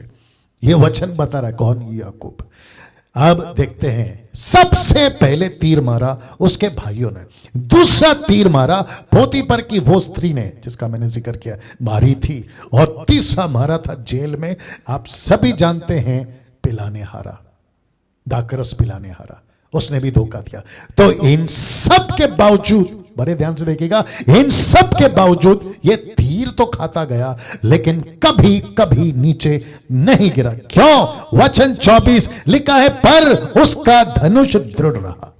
S1: ये वचन बता रहा है कौन? याकूब। अब देखते हैं, सबसे पहले तीर मारा उसके भाइयों ने, दूसरा तीर मारा पोतीपर की वो स्त्री ने जिसका मैंने जिक्र किया, मारी थी, और तीसरा मारा था जेल में, आप सभी जानते हैं, पिलाने हारा, दाकरस पिलाने हारा, उसने भी धोखा दिया। तो इन सब के बावजूद, बड़े ध्यान से देखिएगा, इन सब के बावजूद ये तीर तो खाता गया, लेकिन कभी कभी नीचे नहीं गिरा। क्यों? वचन 24 लिखा है, पर उसका धनुष दृढ़ रहा,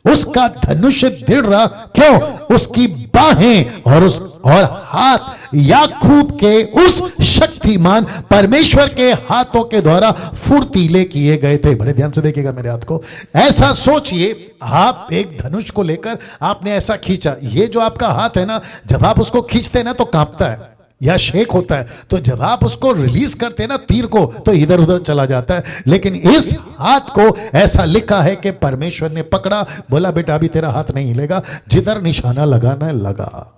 S1: उसका धनुष दृढ़ रहा। क्यों? उसकी बाहें और हाथ याकूब के उस शक्तिमान परमेश्वर के हाथों के द्वारा फुर्तीले किए गए थे। बड़े ध्यान से देखिएगा मेरे हाथ को। ऐसा सोचिए, आप एक धनुष को लेकर आपने ऐसा खींचा, ये जो आपका हाथ है ना, जब आप उसको खींचते हैं ना तो कांपता है या शेक होता है, तो जब आप उसको रिलीज करते हैं ना तीर को, तो इधर उधर चला जाता है। लेकिन इस हाथ को ऐसा लिखा है कि परमेश्वर ने पकड़ा, बोला बेटा अभी तेरा हाथ नहीं हिलेगा, जिधर निशाना लगाना लगा।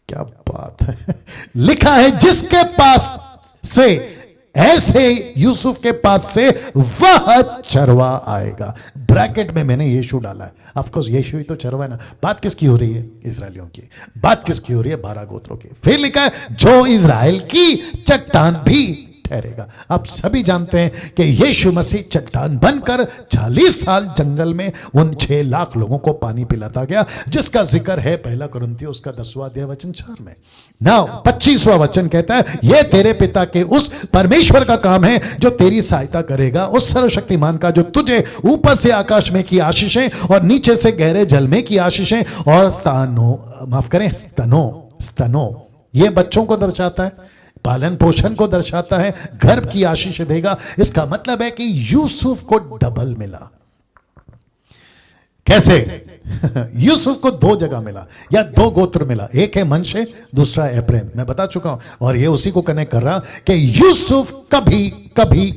S1: क्या बात है लिखा है, जिसके पास से, ऐसे यूसुफ के पास से वह चरवा आएगा। ब्रैकेट में मैंने यीशु डाला है, ऑफ कोर्स यीशु ही तो चरवा है ना। बात किसकी हो रही है? इजरायलियों की। बात किसकी हो रही है? 12 गोत्रों की। फिर लिखा है, जो इजराइल की चट्टान भी ठहरेगा। आप सभी जानते हैं कि यीशु मसीह चट्टान बनकर 40 साल जंगल में उन 6 लाख लोगों को पानी पिलाता गया, जिसका जिक्र है 1 कुरिन्थियों उसका 10वां अध्याय वचन 4 में। नाउ 25वां वचन कहता है, यह तेरे पिता के उस परमेश्वर का काम है जो तेरी सहायता करेगा, उस सर्वशक्तिमान का जो तुझे ऊपर से आकाश में की आशीषें और नीचे से गहरे जल में की आशीषें और स्तनों, ये बच्चों को दर्शाता है, पालन पोषण को दर्शाता है, गर्भ की आशीष देगा। इसका मतलब है कि यूसुफ को डबल मिला। कैसे? यूसुफ को 2 जगह मिला या 2 गोत्र मिला, एक है मनशे, दूसरा एफ्रेम। मैं बता चुका हूं, और ये उसी को कनेक्ट कर रहा कि यूसुफ कभी कभी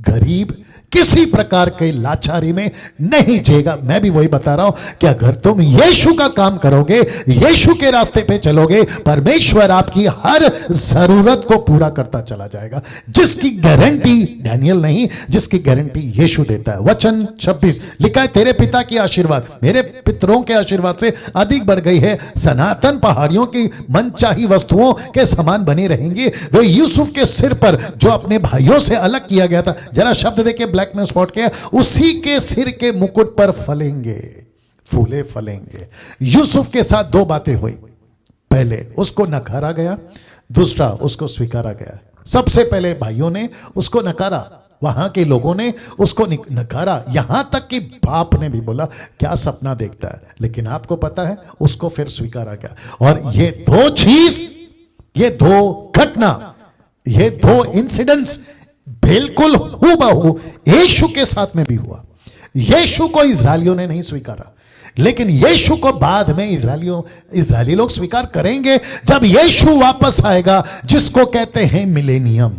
S1: गरीब किसी प्रकार के लाचारी में नहीं जिएगा। मैं भी वही बता रहा हूं कि अगर तुम यीशु का काम करोगे, यीशु के रास्ते पे चलोगे, परमेश्वर आपकी हर जरूरत को पूरा करता चला जाएगा, जिसकी गारंटी डैनियल नहीं, जिसकी गारंटी यीशु देता है। वचन 26 लिखा है, तेरे पिता की आशीर्वाद मेरे पितरों के आशीर्वाद से अधिक बढ़ गई है, सनातन पहाड़ियों की मनचाही वस्तुओं के समान बनी रहेंगी। वे यूसुफ के सिर पर जो अपने भाइयों से अलग किया गया था, जरा शब्द देखे ब्लैक में स्पॉट किया, उसी के सिर के मुकुट पर फलेंगे, फूले फलेंगे। यूसुफ के साथ दो बातें हुई, पहले उसको नकारा गया, दूसरा उसको स्वीकारा गया। सबसे पहले भाइयों ने उसको नकारा, वहां के लोगों ने उसको नकारा, यहां तक कि बाप ने भी बोला क्या सपना देखता है, लेकिन आपको पता है उसको फिर स्वीकारा गया। और ये दो चीज, ये दो घटना, ये दो इंसिडेंट्स बिल्कुल हूबहू यीशु के साथ में भी हुआ। यीशु को इजरायलियों ने नहीं स्वीकारा, लेकिन यीशु को बाद में इजरायली लोग स्वीकार करेंगे जब यीशु वापस आएगा, जिसको कहते हैं मिलेनियम,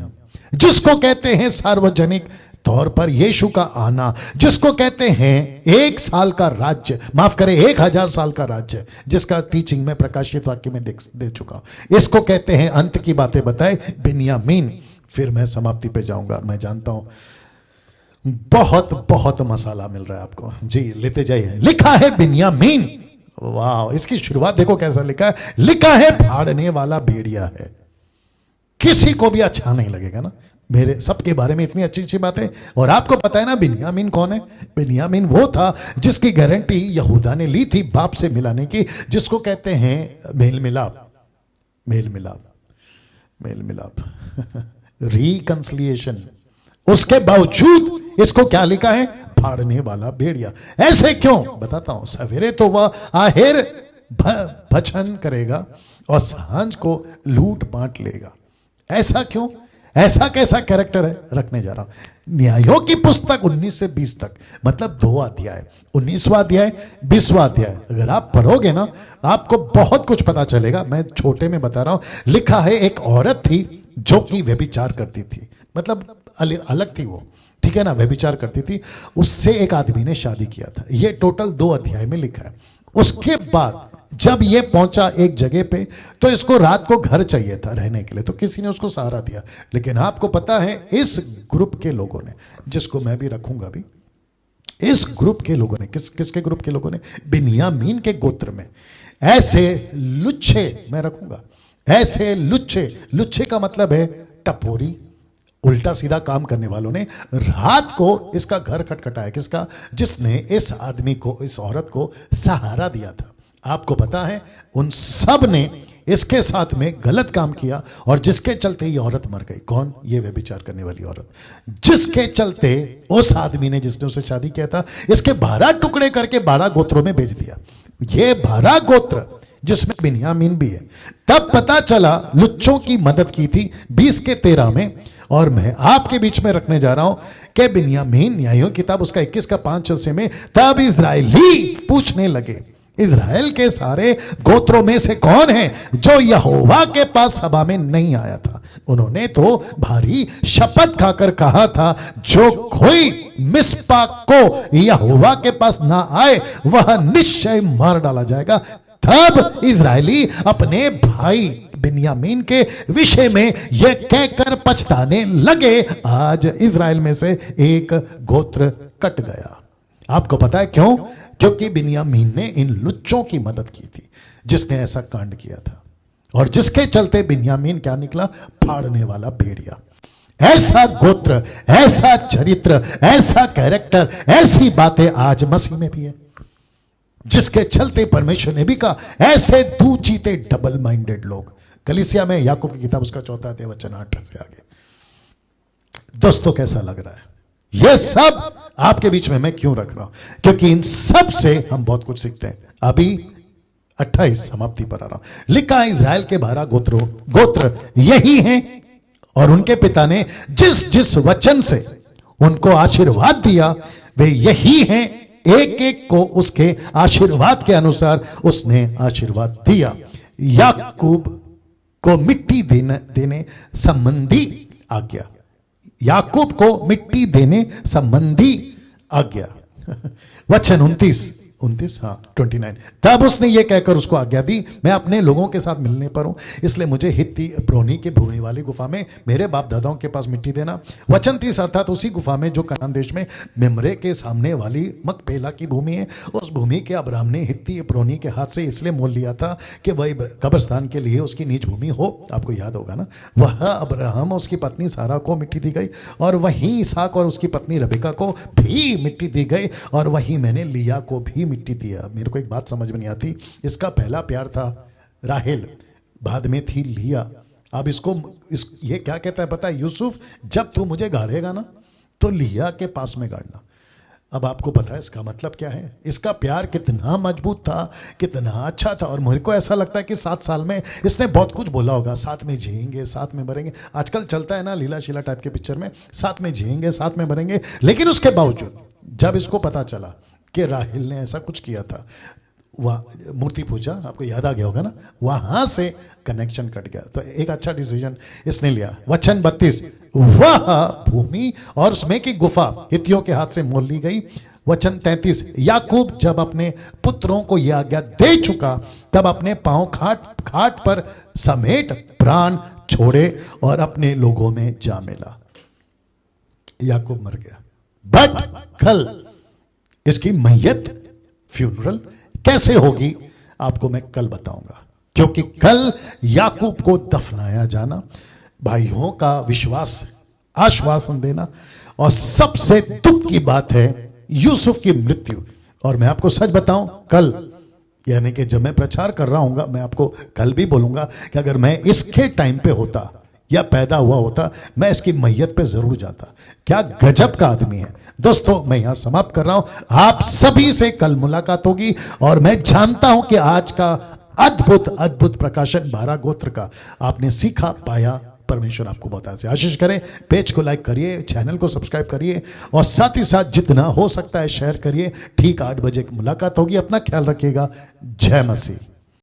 S1: जिसको कहते हैं सार्वजनिक तौर पर यीशु का आना, जिसको कहते हैं 1 साल का राज्य, माफ करें 1000 साल का राज्य, जिसका टीचिंग में प्रकाशित वाक्य में दे चुका हूं। इसको कहते हैं, अंत की बातें बताए बिन्यामीन। फिर मैं समाप्ति पे जाऊंगा। मैं जानता हूं बहुत बहुत मसाला मिल रहा है आपको, जी लेते जाइए। लिखा है बिन्यामीन, वाह, इसकी शुरुआत देखो कैसा लिखा है, लिखा है फाड़ने वाला भेड़िया है। किसी को भी अच्छा नहीं लगेगा ना, मेरे सबके बारे में इतनी अच्छी अच्छी बातें। और आपको पता है ना बिन्यामीन कौन है? बिन्यामीन वो था जिसकी गारंटी यहूदा ने ली थी बाप से मिलाने की, जिसको कहते हैं मेल मिलाप, मेल मिलाप, मेल मिलाप रिकंसिलिएशन। उसके बावजूद इसको क्या लिखा है? फाड़ने वाला भेड़िया। ऐसे क्यों? बताता हूं। सवेरे तो वह आहेर भजन करेगा और सांझ को लूट बांट लेगा। ऐसा क्यों? ऐसा कैसा कैरेक्टर है? रखने जा रहा हूं। न्यायों की पुस्तक 19 से 20 तक, मतलब 2 अध्याय, 19वां अध्याय, 20वां अध्याय, अगर आप पढ़ोगे ना आपको बहुत कुछ पता चलेगा। मैं छोटे में बता रहा हूं। लिखा है एक औरत थी जो कि व्यभिचार करती थी, मतलब अलग थी वो, ठीक है ना, व्यभिचार करती थी। उससे एक आदमी ने शादी किया था। ये टोटल 2 अध्याय में लिखा है। उसके बाद जब ये पहुंचा एक जगह पे, तो इसको रात को घर चाहिए था रहने के लिए, तो किसी ने उसको सहारा दिया। लेकिन आपको पता है इस ग्रुप के लोगों ने, जिसको मैं भी रखूंगा भी, इस ग्रुप के लोगों ने, किसके ग्रुप के लोगों ने? बिन्यामीन के गोत्र में ऐसे लुच्छे, मैं रखूंगा ऐसे लुच्छे, लुच्छे का मतलब है टपोरी, उल्टा सीधा काम करने वालों ने रात को इसका घर खटखटाया। किसका? जिसने इस आदमी को, इस औरत को सहारा दिया था। आपको पता है उन सब ने इसके साथ में गलत काम किया, और जिसके चलते ये औरत मर गई। कौन? ये व्यभिचार करने वाली औरत, जिसके चलते उस आदमी ने, जिसने उसे शादी किया था, इसके 12 टुकड़े करके 12 गोत्रों में भेज दिया। ये 12 गोत्र जिसमें बिन्यामीन भी है। तब पता चला, लुच्चों की मदद की थी 20 के 13 में। और मैं आपके बीच में रखने जा रहा हूं कि बिन्यामीन, न्यायों किताब उसका 21 का 5 में, तब इजरायली पूछने लगे, इजराइल के सारे गोत्रों में से कौन है जो यहोवा के पास सभा में नहीं आया था? उन्होंने तो भारी शपथ खाकर कहा था, जो कोई मिस्पा को यहोवा के पास ना आए वह निश्चय मार डाला जाएगा। तब इजरायली अपने भाई बिन्यामीन के विषय में यह कहकर पछताने लगे, आज इजराइल में से एक गोत्र कट गया। आपको पता है क्यों? क्योंकि बिन्यामीन ने इन लुच्चों की मदद की थी, जिसने ऐसा कांड किया था, और जिसके चलते बिन्यामीन क्या निकला? फाड़ने वाला भेड़िया। ऐसा गोत्र, ऐसा चरित्र, ऐसा कैरेक्टर, ऐसी बातें आज मसीह में भी है, जिसके चलते परमेश्वर ने भी कहा, ऐसे दूजीते डबल माइंडेड लोग। कलीसिया में याकूब की किताब उसका 4 अध्याय वचन 8 से आगे। दोस्तों कैसा लग रहा है? यह सब आपके बीच में मैं क्यों रख रहा हूं? क्योंकि इन सब से हम बहुत कुछ सीखते हैं। अभी 28 समाप्ति पर आ रहा हूं। लिखा है इजराइल के 12 गोत्र यही हैं, और उनके पिता ने जिस जिस वचन से उनको आशीर्वाद दिया वे यही हैं, एक एक को उसके आशीर्वाद के अनुसार उसने आशीर्वाद दिया। याकूब को मिट्टी देने संबंधी आज्ञा, याकूब को मिट्टी देने संबंधी आज्ञा। वचन 29 हाँ 29। तब उसने ये कहकर उसको आज्ञा दी, मैं अपने लोगों के साथ मिलने पर हूं, इसलिए मुझे हित्ती अब्रोनी की भूमि वाली गुफा में मेरे बाप दादाओं के पास मिट्टी देना। वचन 30 अर्थात उसी गुफा में जो कनान देश में मेमरे के सामने वाली मकपेला की भूमि है, उस भूमि के अब्राहम ने हित्ती अब्रोनी के हाथ से इसलिए मोल लिया था कि वही कब्रस्तान के लिए उसकी नीच भूमि हो। आपको याद होगा ना, वह अब्राहम उसकी पत्नी सारा को मिट्टी दी गई, और वही इसहाक और उसकी पत्नी रबिका को भी मिट्टी दी गई, और वही मैंने लिया को भी मिट्टी दिया। मेरे को एक बात समझ में नहीं आती, इसका पहला प्यार था राहेल, बाद में थी लिया। अब ये क्या कहता है पता है, यूसुफ जब तू मुझे गाड़ेगा ना तो लिया के पास में गाड़ना। अब आपको पता है इसका मतलब क्या है, इसका प्यार कितना मजबूत था, कितना अच्छा था। और मुझे को ऐसा लगता है कि 7 साल में इसने बहुत कुछ बोला होगा, साथ में जिएंगे, साथ में मरेंगे। आजकल चलता है ना लीला शीला टाइप के पिक्चर में, साथ में जिएंगे, साथ में मरेंगे। लेकिन उसके बावजूद जब इसको पता चला कि राहेल ने ऐसा कुछ किया था, वह मूर्ति पूजा, आपको याद आ गया होगा ना, वहां से कनेक्शन कट गया। तो एक अच्छा डिसीजन इसने लिया। वचन 32, वह भूमि और उसमें की गुफा हित्तियों के हाथ से मोल ली गई। वचन 33, याकूब जब अपने पुत्रों को यह आज्ञा दे चुका तब अपने पांव खाट पर समेट प्राण छोड़े और अपने लोगों में जा मिला। याकूब मर गया, बट कल इसकी मैयत फ्यूनरल कैसे होगी आपको मैं कल बताऊंगा, क्योंकि कल याकूब को दफनाया जाना, भाइयों का विश्वास आश्वासन देना, और सबसे दुख की बात है यूसुफ की मृत्यु। और मैं आपको सच बताऊं, कल यानी कि जब मैं प्रचार कर रहा हूंगा, मैं आपको कल भी बोलूंगा कि अगर मैं इसके टाइम पे होता या पैदा हुआ होता, मैं इसकी मैयत पे जरूर जाता। क्या गजब का आदमी है। दोस्तों मैं यहां समाप्त कर रहा हूं, आप सभी से कल मुलाकात होगी, और मैं जानता हूं कि आज का अद्भुत प्रकाशन 12 गोत्र का आपने सीखा, पाया। परमेश्वर आपको बहुत ऐसे आशीष करे। पेज को लाइक करिए, चैनल को सब्सक्राइब करिए, और साथ ही साथ जितना हो सकता है शेयर करिए। ठीक 8 बजे की मुलाकात होगी। अपना ख्याल रखिएगा। जय मसीह।